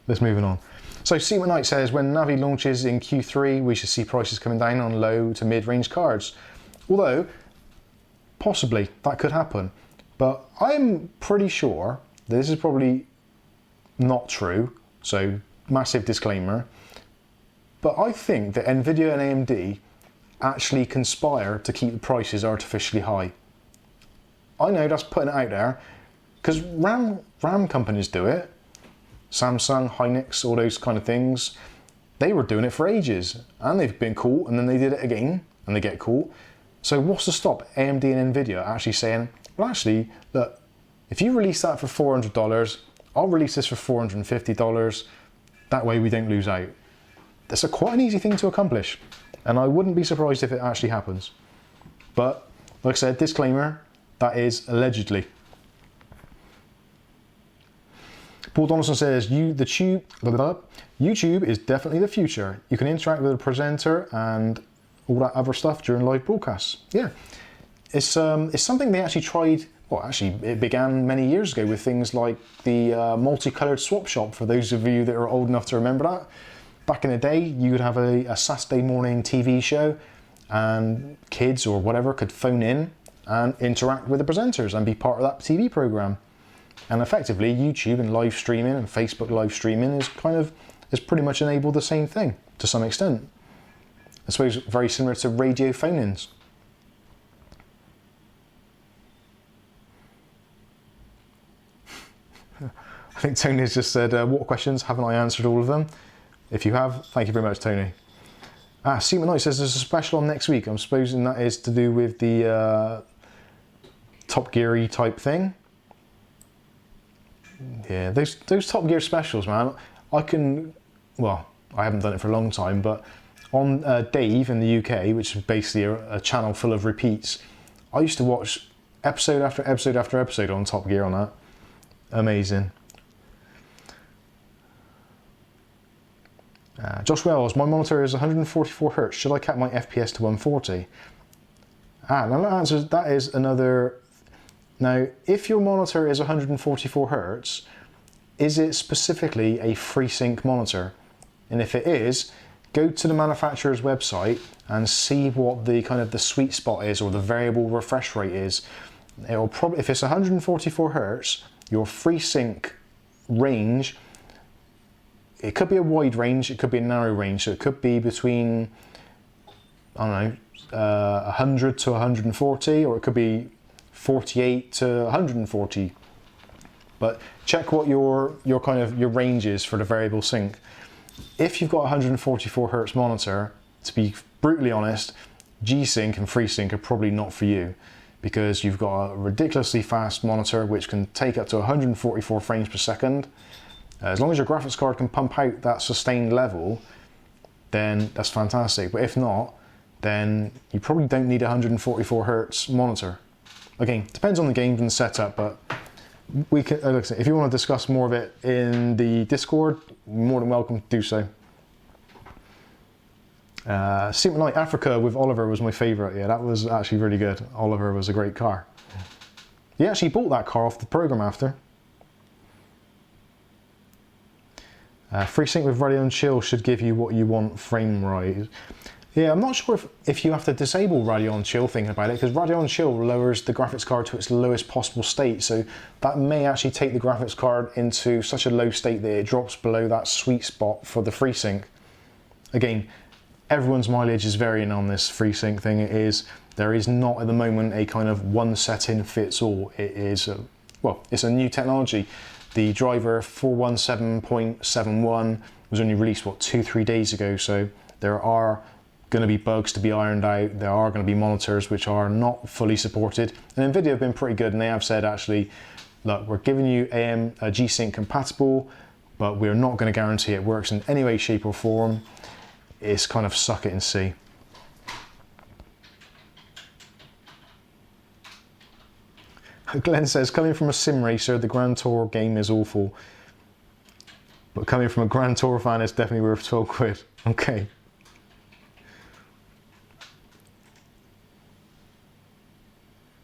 let's move on. So Seema Knight says, when Navi launches in Q3, we should see prices coming down on low to mid-range cards. Although, possibly, that could happen. But I'm pretty sure this is probably not true, so massive disclaimer. But I think that NVIDIA and AMD actually conspire to keep the prices artificially high. I know that's putting it out there, because RAM companies do it. Samsung, Hynix, all those kind of things, they were doing it for ages and they've been caught, and then they did it again and they get caught. So what's to stop AMD and NVIDIA actually saying, well actually, look, if you release that for $400, I'll release this for $450, that way we don't lose out. That's quite an easy thing to accomplish, and I wouldn't be surprised if it actually happens. But, like I said, disclaimer, that is allegedly. Paul Donaldson says, YouTube is definitely the future. You can interact with a presenter and all that other stuff during live broadcasts. Yeah, it's something they actually tried. Well, actually, it began many years ago with things like the multicolored swap shop. For those of you that are old enough to remember that, back in the day, you would have a Saturday morning TV show, and kids or whatever could phone in and interact with the presenters and be part of that TV program. And effectively, YouTube and live streaming and Facebook live streaming is pretty much enabled the same thing to some extent. I suppose very similar to radio phone-ins. I think Tony has just said, what questions haven't I answered all of them? If you have, thank you very much, Tony. Seema Knight says there's a special on next week. I'm supposing that is to do with the Top Gear-y type thing. Yeah, those Top Gear specials, man. I haven't done it for a long time, but on Dave in the UK, which is basically a channel full of repeats, I used to watch episode after episode after episode on Top Gear on that. Amazing. Josh Wells, my monitor is 144 Hz. Should I cap my FPS to 140? Now that is another. Now, if your monitor is 144 Hz, is it specifically a FreeSync monitor? And if it is, go to the manufacturer's website and see what the the sweet spot is, or the variable refresh rate is. It'll probably, if it's 144 Hz, your FreeSync range, it could be a wide range, it could be a narrow range, so it could be between, I don't know, 100 to 140, or it could be 48 to 140. But check what your range is for the variable sync. If you've got a 144 Hz monitor, to be brutally honest, G-Sync and FreeSync are probably not for you, because you've got a ridiculously fast monitor which can take up to 144 frames per second. As long as your graphics card can pump out that sustained level, then that's fantastic. But if not, then you probably don't need a 144 Hz monitor. Again, depends on the game and the setup, but we can, like I said, if you want to discuss more of it in the Discord, more than welcome to do so. Super Night Africa with Oliver was my favourite. Yeah, that was actually really good. Oliver was a great car. He actually bought that car off the program after. Freesync with Radeon Chill should give you what you want frame rise. Yeah, I'm not sure if you have to disable Radeon Chill thinking about it, because Radeon Chill lowers the graphics card to its lowest possible state, so that may actually take the graphics card into such a low state that it drops below that sweet spot for the FreeSync. Again, everyone's mileage is varying on this FreeSync thing. There is not at the moment a kind of one setting fits all. It is, well, it's a new technology. The driver 417.71 was only released, what, 2-3 days ago, so there are going to be bugs to be ironed out. There are going to be monitors which are not fully supported, and NVIDIA have been pretty good, and they have said actually, look, we're giving you G-Sync compatible, but we're not going to guarantee it works in any way, shape or form. It's kind of suck it and see. Glenn says, coming from a sim racer, the Grand Tour game is awful, but coming from a Grand Tour fan, it's definitely worth 12 quid. Okay.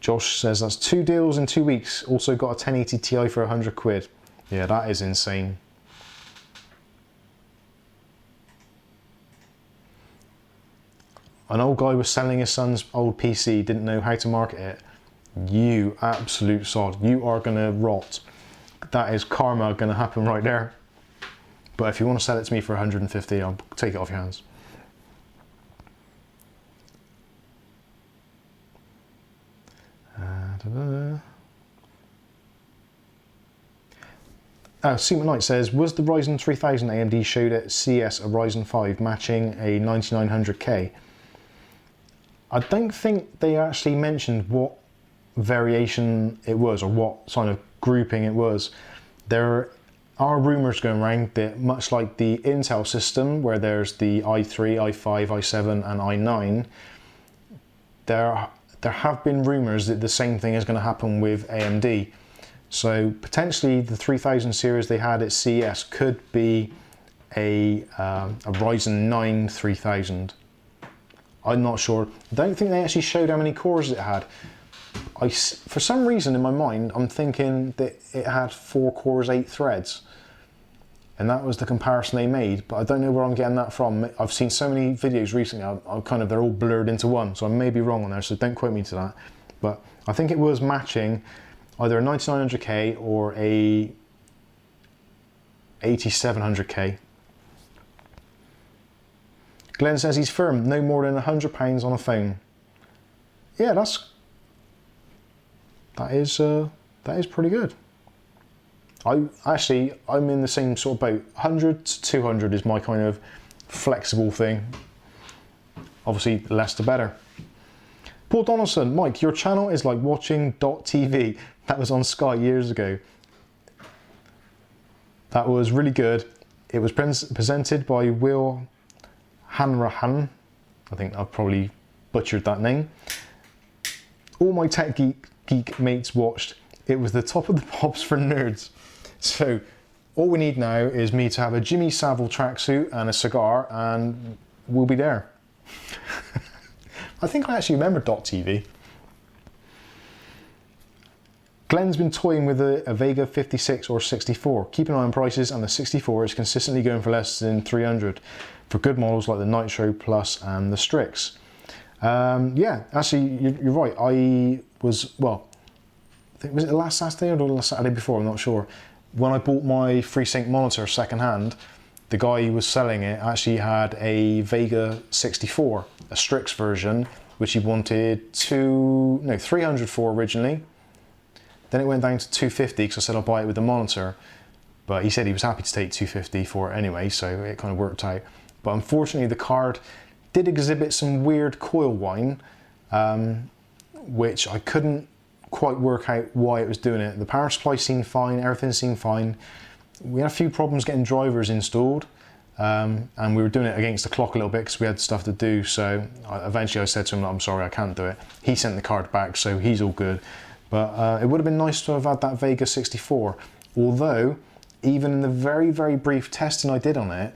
Josh says that's 2 deals in 2 weeks. Also got a 1080 Ti for 100 quid. Yeah, that is insane. An old guy was selling his son's old PC, didn't know how to market it. You absolute sod. You are gonna rot. That is karma gonna happen right there. But if you want to sell it to me for 150, I'll take it off your hands. Super Knight says, was the Ryzen 3000 AMD showed at CES a Ryzen 5 matching a 9900K? I don't think they actually mentioned what variation it was or what kind of grouping it was. There are rumours going around that much like the Intel system, where there's the i3, i5, i7 and i9, there have been rumours that the same thing is going to happen with AMD. So potentially the 3000 series they had at CES could be a Ryzen 9 3000. I'm not sure. I don't think they actually showed how many cores it had. For some reason in my mind, I'm thinking that it had 4 cores, 8 threads. And that was the comparison they made, but I don't know where I'm getting that from. I've seen so many videos recently, they're all blurred into one, so I may be wrong on there, so don't quote me to that. But I think it was matching either a 9900K or a 8700K. Glenn says he's firm, no more than £100 on a phone. Yeah, that is pretty good. I'm in the same sort of boat. 100 to 200 is my kind of flexible thing. Obviously, the less the better. Paul Donaldson, Mike, your channel is like watching .tv. That was on Sky years ago. That was really good. It was presented by Will Hanrahan. I think I've probably butchered that name. All my tech geek mates watched. It was the top of the pops for nerds. So all we need now is me to have a Jimmy Savile tracksuit and a cigar and we'll be there. I think I actually remember .tv. Glenn's been toying with a Vega 56 or 64. Keep an eye on prices, and the 64 is consistently going for less than 300 for good models like the Nitro Plus and the Strix. Yeah, actually, you're right. I was, well, I think, was it the last Saturday or the last Saturday before? I'm not sure. When I bought my FreeSync monitor second hand, the guy who was selling it actually had a Vega 64, a Strix version, which he wanted 300 for originally. Then it went down to 250 because I said I'll buy it with the monitor, but he said he was happy to take 250 for it anyway, so it kind of worked out. But unfortunately the card did exhibit some weird coil whine, which I couldn't quite work out why it was doing it. The power supply seemed fine, everything seemed fine. We had a few problems getting drivers installed, and we were doing it against the clock a little bit because we had stuff to do, so eventually I said to him, I'm sorry, I can't do it. He sent the card back, so he's all good. But it would have been nice to have had that Vega 64. Although, even in the very, very brief testing I did on it,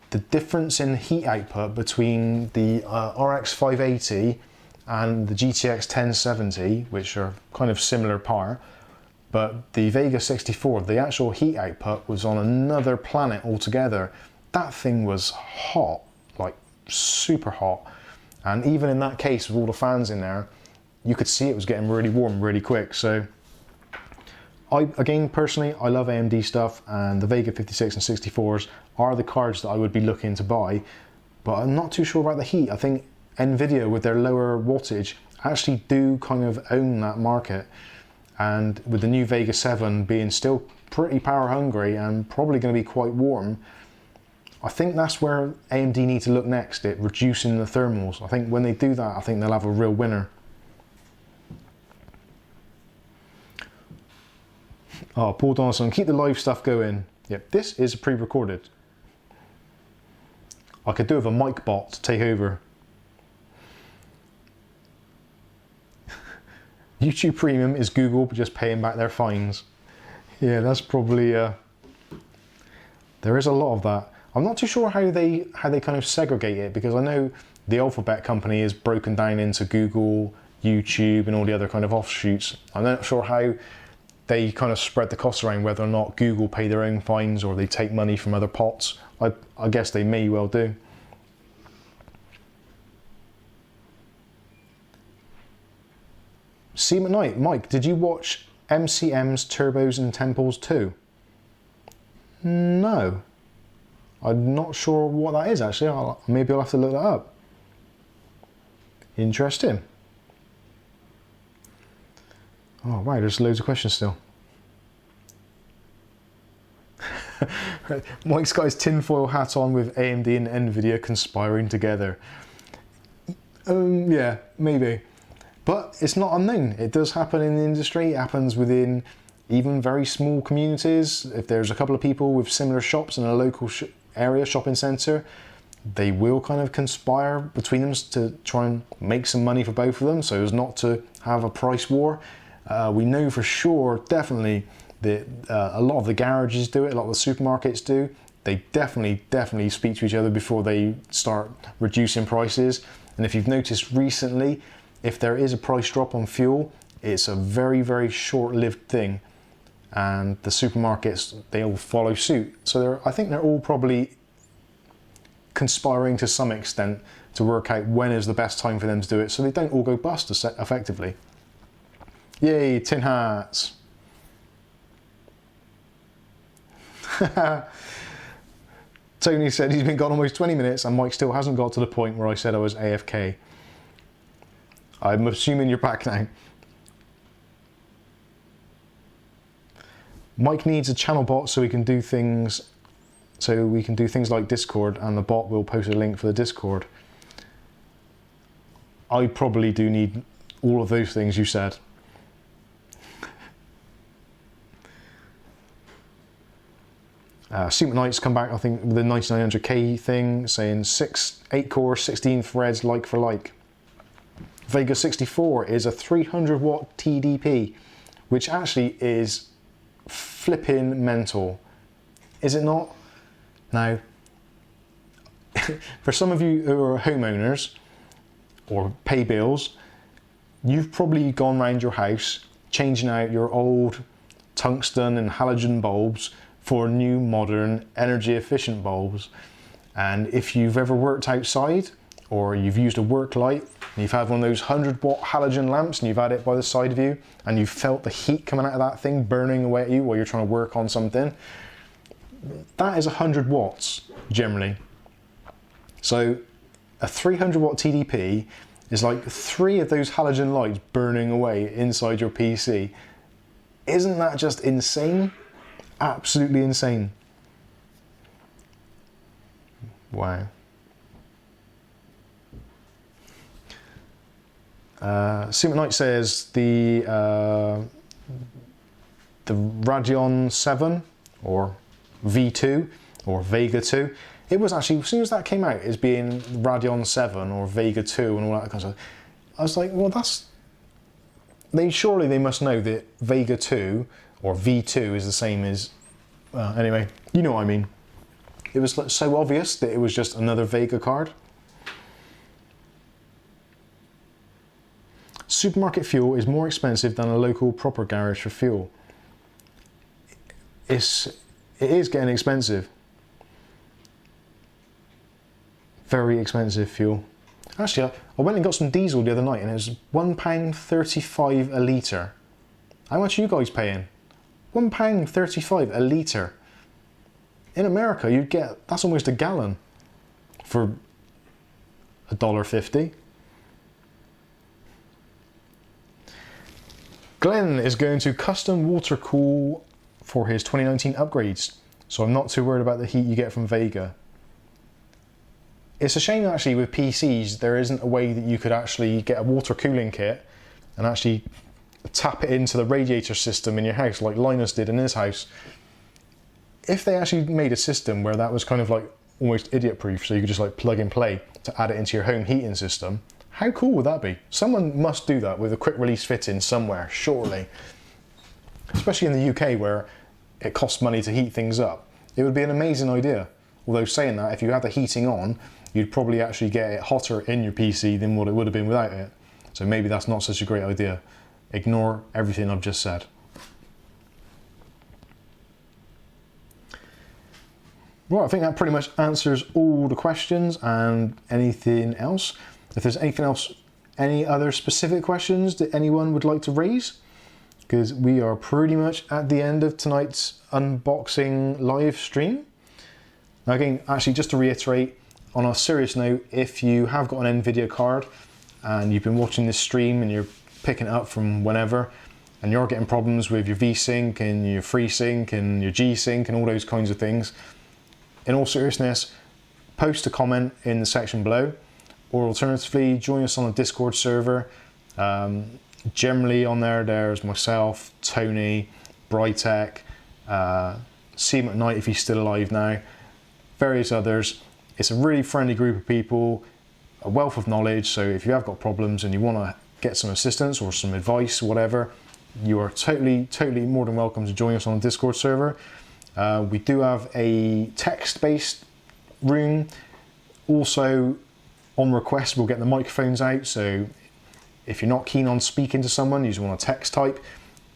the difference in heat output between the RX 580 and the GTX 1070, which are kind of similar power, but the Vega 64, the actual heat output was on another planet altogether. That thing was hot, like super hot. And even in that case, with all the fans in there, you could see it was getting really warm really quick. So again, personally, I love AMD stuff, and the Vega 56 and 64s are the cards that I would be looking to buy, but I'm not too sure about the heat. I think NVIDIA, with their lower wattage, actually do kind of own that market. And with the new Vega 7 being still pretty power hungry and probably going to be quite warm, I think that's where AMD need to look next, at reducing the thermals. I think when they do that, I think they'll have a real winner. Oh, Paul Donaldson, keep the live stuff going. Yep, this is pre-recorded. I could do with a mic bot to take over. YouTube Premium is Google just paying back their fines. Yeah, that's probably there is a lot of that. I'm not too sure how they kind of segregate it, because I know the Alphabet company is broken down into Google, YouTube, and all the other kind of offshoots. I'm not sure how they kind of spread the costs around, whether or not Google pay their own fines or they take money from other pots. I guess they may well do. See him at night. Mike, did you watch MCM's Turbos and Temples 2? No. I'm not sure what that is actually. Maybe I'll have to look that up. Interesting. Oh wow, there's loads of questions still. Mike's got his tinfoil hat on with AMD and NVIDIA conspiring together. Yeah, maybe. But it's not unknown. It does happen in the industry. It happens within even very small communities. If there's a couple of people with similar shops in a local area, shopping centre, they will kind of conspire between them to try and make some money for both of them, so as not to have a price war. We know for sure, definitely, that a lot of the garages do it, a lot of the supermarkets do. They definitely speak to each other before they start reducing prices. And if you've noticed recently, if there is a price drop on fuel, it's a very, very short-lived thing. And the supermarkets, they all follow suit. So I think they're all probably conspiring to some extent to work out when is the best time for them to do it, so they don't all go bust effectively. Yay, tin hats. Tony said he's been gone almost 20 minutes and Mike still hasn't got to the point where I said I was AFK. I'm assuming you're back now. Mike needs a channel bot so we can do things like Discord, and the bot will post a link for the Discord. I probably do need all of those things you said. Super Knights come back, I think, with the 9900K thing, saying 8 core, 16 threads, like for like. Vega 64 is a 300 watt TDP, which actually is flipping mental. Is it not? Now, for some of you who are homeowners or pay bills, you've probably gone around your house changing out your old tungsten and halogen bulbs for new modern energy efficient bulbs. And if you've ever worked outside or you've used a work light and you've had one of those 100 watt halogen lamps and you've had it by the side of you and you've felt the heat coming out of that thing burning away at you while you're trying to work on something, that is 100 watts generally. So a 300 watt TDP is like 3 of those halogen lights burning away inside your PC. Isn't that just insane? Absolutely insane. Wow. Super Knight says the Radeon 7 or V2 or Vega 2, it was actually, as soon as that came out as being Radeon 7 or Vega 2 and all that kind of stuff, I was like, well, surely they must know that Vega 2 or V2 is the same as, anyway, you know what I mean. It was so obvious that it was just another Vega card. Supermarket fuel is more expensive than a local proper garage for fuel. It is getting expensive. Very expensive fuel. Actually, I went and got some diesel the other night and it was £1.35 a litre. How much are you guys paying? £1.35 a litre. In America, you'd get, that's almost a gallon for $1.50. Glenn is going to custom water cool for his 2019 upgrades, so I'm not too worried about the heat you get from Vega. It's a shame actually with PCs there isn't a way that you could actually get a water cooling kit and actually tap it into the radiator system in your house like Linus did in his house. If they actually made a system where that was kind of like almost idiot proof, so you could just like plug and play to add it into your home heating system, how cool would that be? Someone must do that with a quick release fit-in somewhere, surely. Especially in the UK where it costs money to heat things up. It would be an amazing idea. Although saying that, if you had the heating on, you'd probably actually get it hotter in your PC than what it would have been without it. So maybe that's not such a great idea. Ignore everything I've just said. Well, I think that pretty much answers all the questions and anything else. If there's anything else, any other specific questions that anyone would like to raise, because we are pretty much at the end of tonight's unboxing live stream. Now again, actually just to reiterate, on a serious note, if you have got an NVIDIA card and you've been watching this stream and you're picking it up from whenever and you're getting problems with your VSync and your FreeSync and your G-Sync and all those kinds of things, in all seriousness, post a comment in the section below, or alternatively join us on the Discord server. Generally on there's myself, Tony, Brytech, See him at night if he's still alive now, various others. It's a really friendly group of people, a wealth of knowledge, so if you have got problems and you want to get some assistance or some advice, whatever, you are totally more than welcome to join us on the Discord server. We do have a text-based room. Also, on request, we'll get the microphones out, so if you're not keen on speaking to someone, you just want to text type,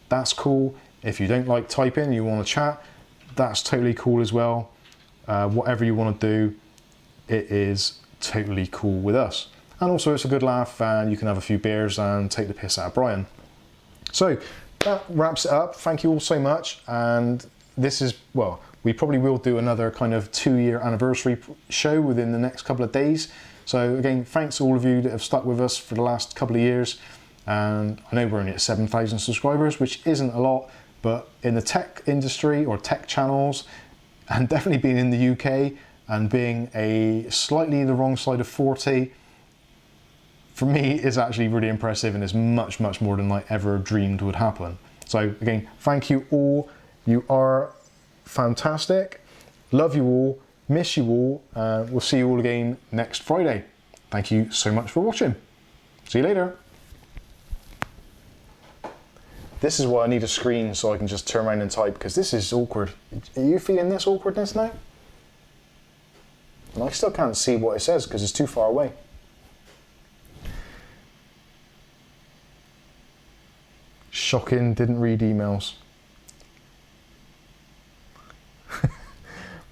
that's cool. If you don't like typing, you want to chat, that's totally cool as well. Whatever you want to do, it is totally cool with us. And also it's a good laugh and you can have a few beers and take the piss out of Brian. So that wraps it up. Thank you all so much. And this is, well, we probably will do another kind of 2-year anniversary show within the next couple of days. So again, thanks to all of you that have stuck with us for the last couple of years. And I know we're only at 7,000 subscribers, which isn't a lot, but in the tech industry or tech channels, and definitely being in the UK and being a slightly the wrong side of 40, for me is actually really impressive and is much more than I ever dreamed would happen. So again, thank you all. You are fantastic. Love you all. Miss you all. We'll see you all again next Friday. Thank you so much for watching. See you later. This is why I need a screen so I can just turn around and type, because this is awkward. Are you feeling this awkwardness now? And I still can't see what it says because it's too far away. Shocking, didn't read emails.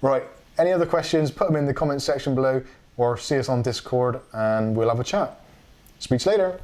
Right, any other questions, put them in the comments section below or see us on Discord and we'll have a chat. Speak to you later.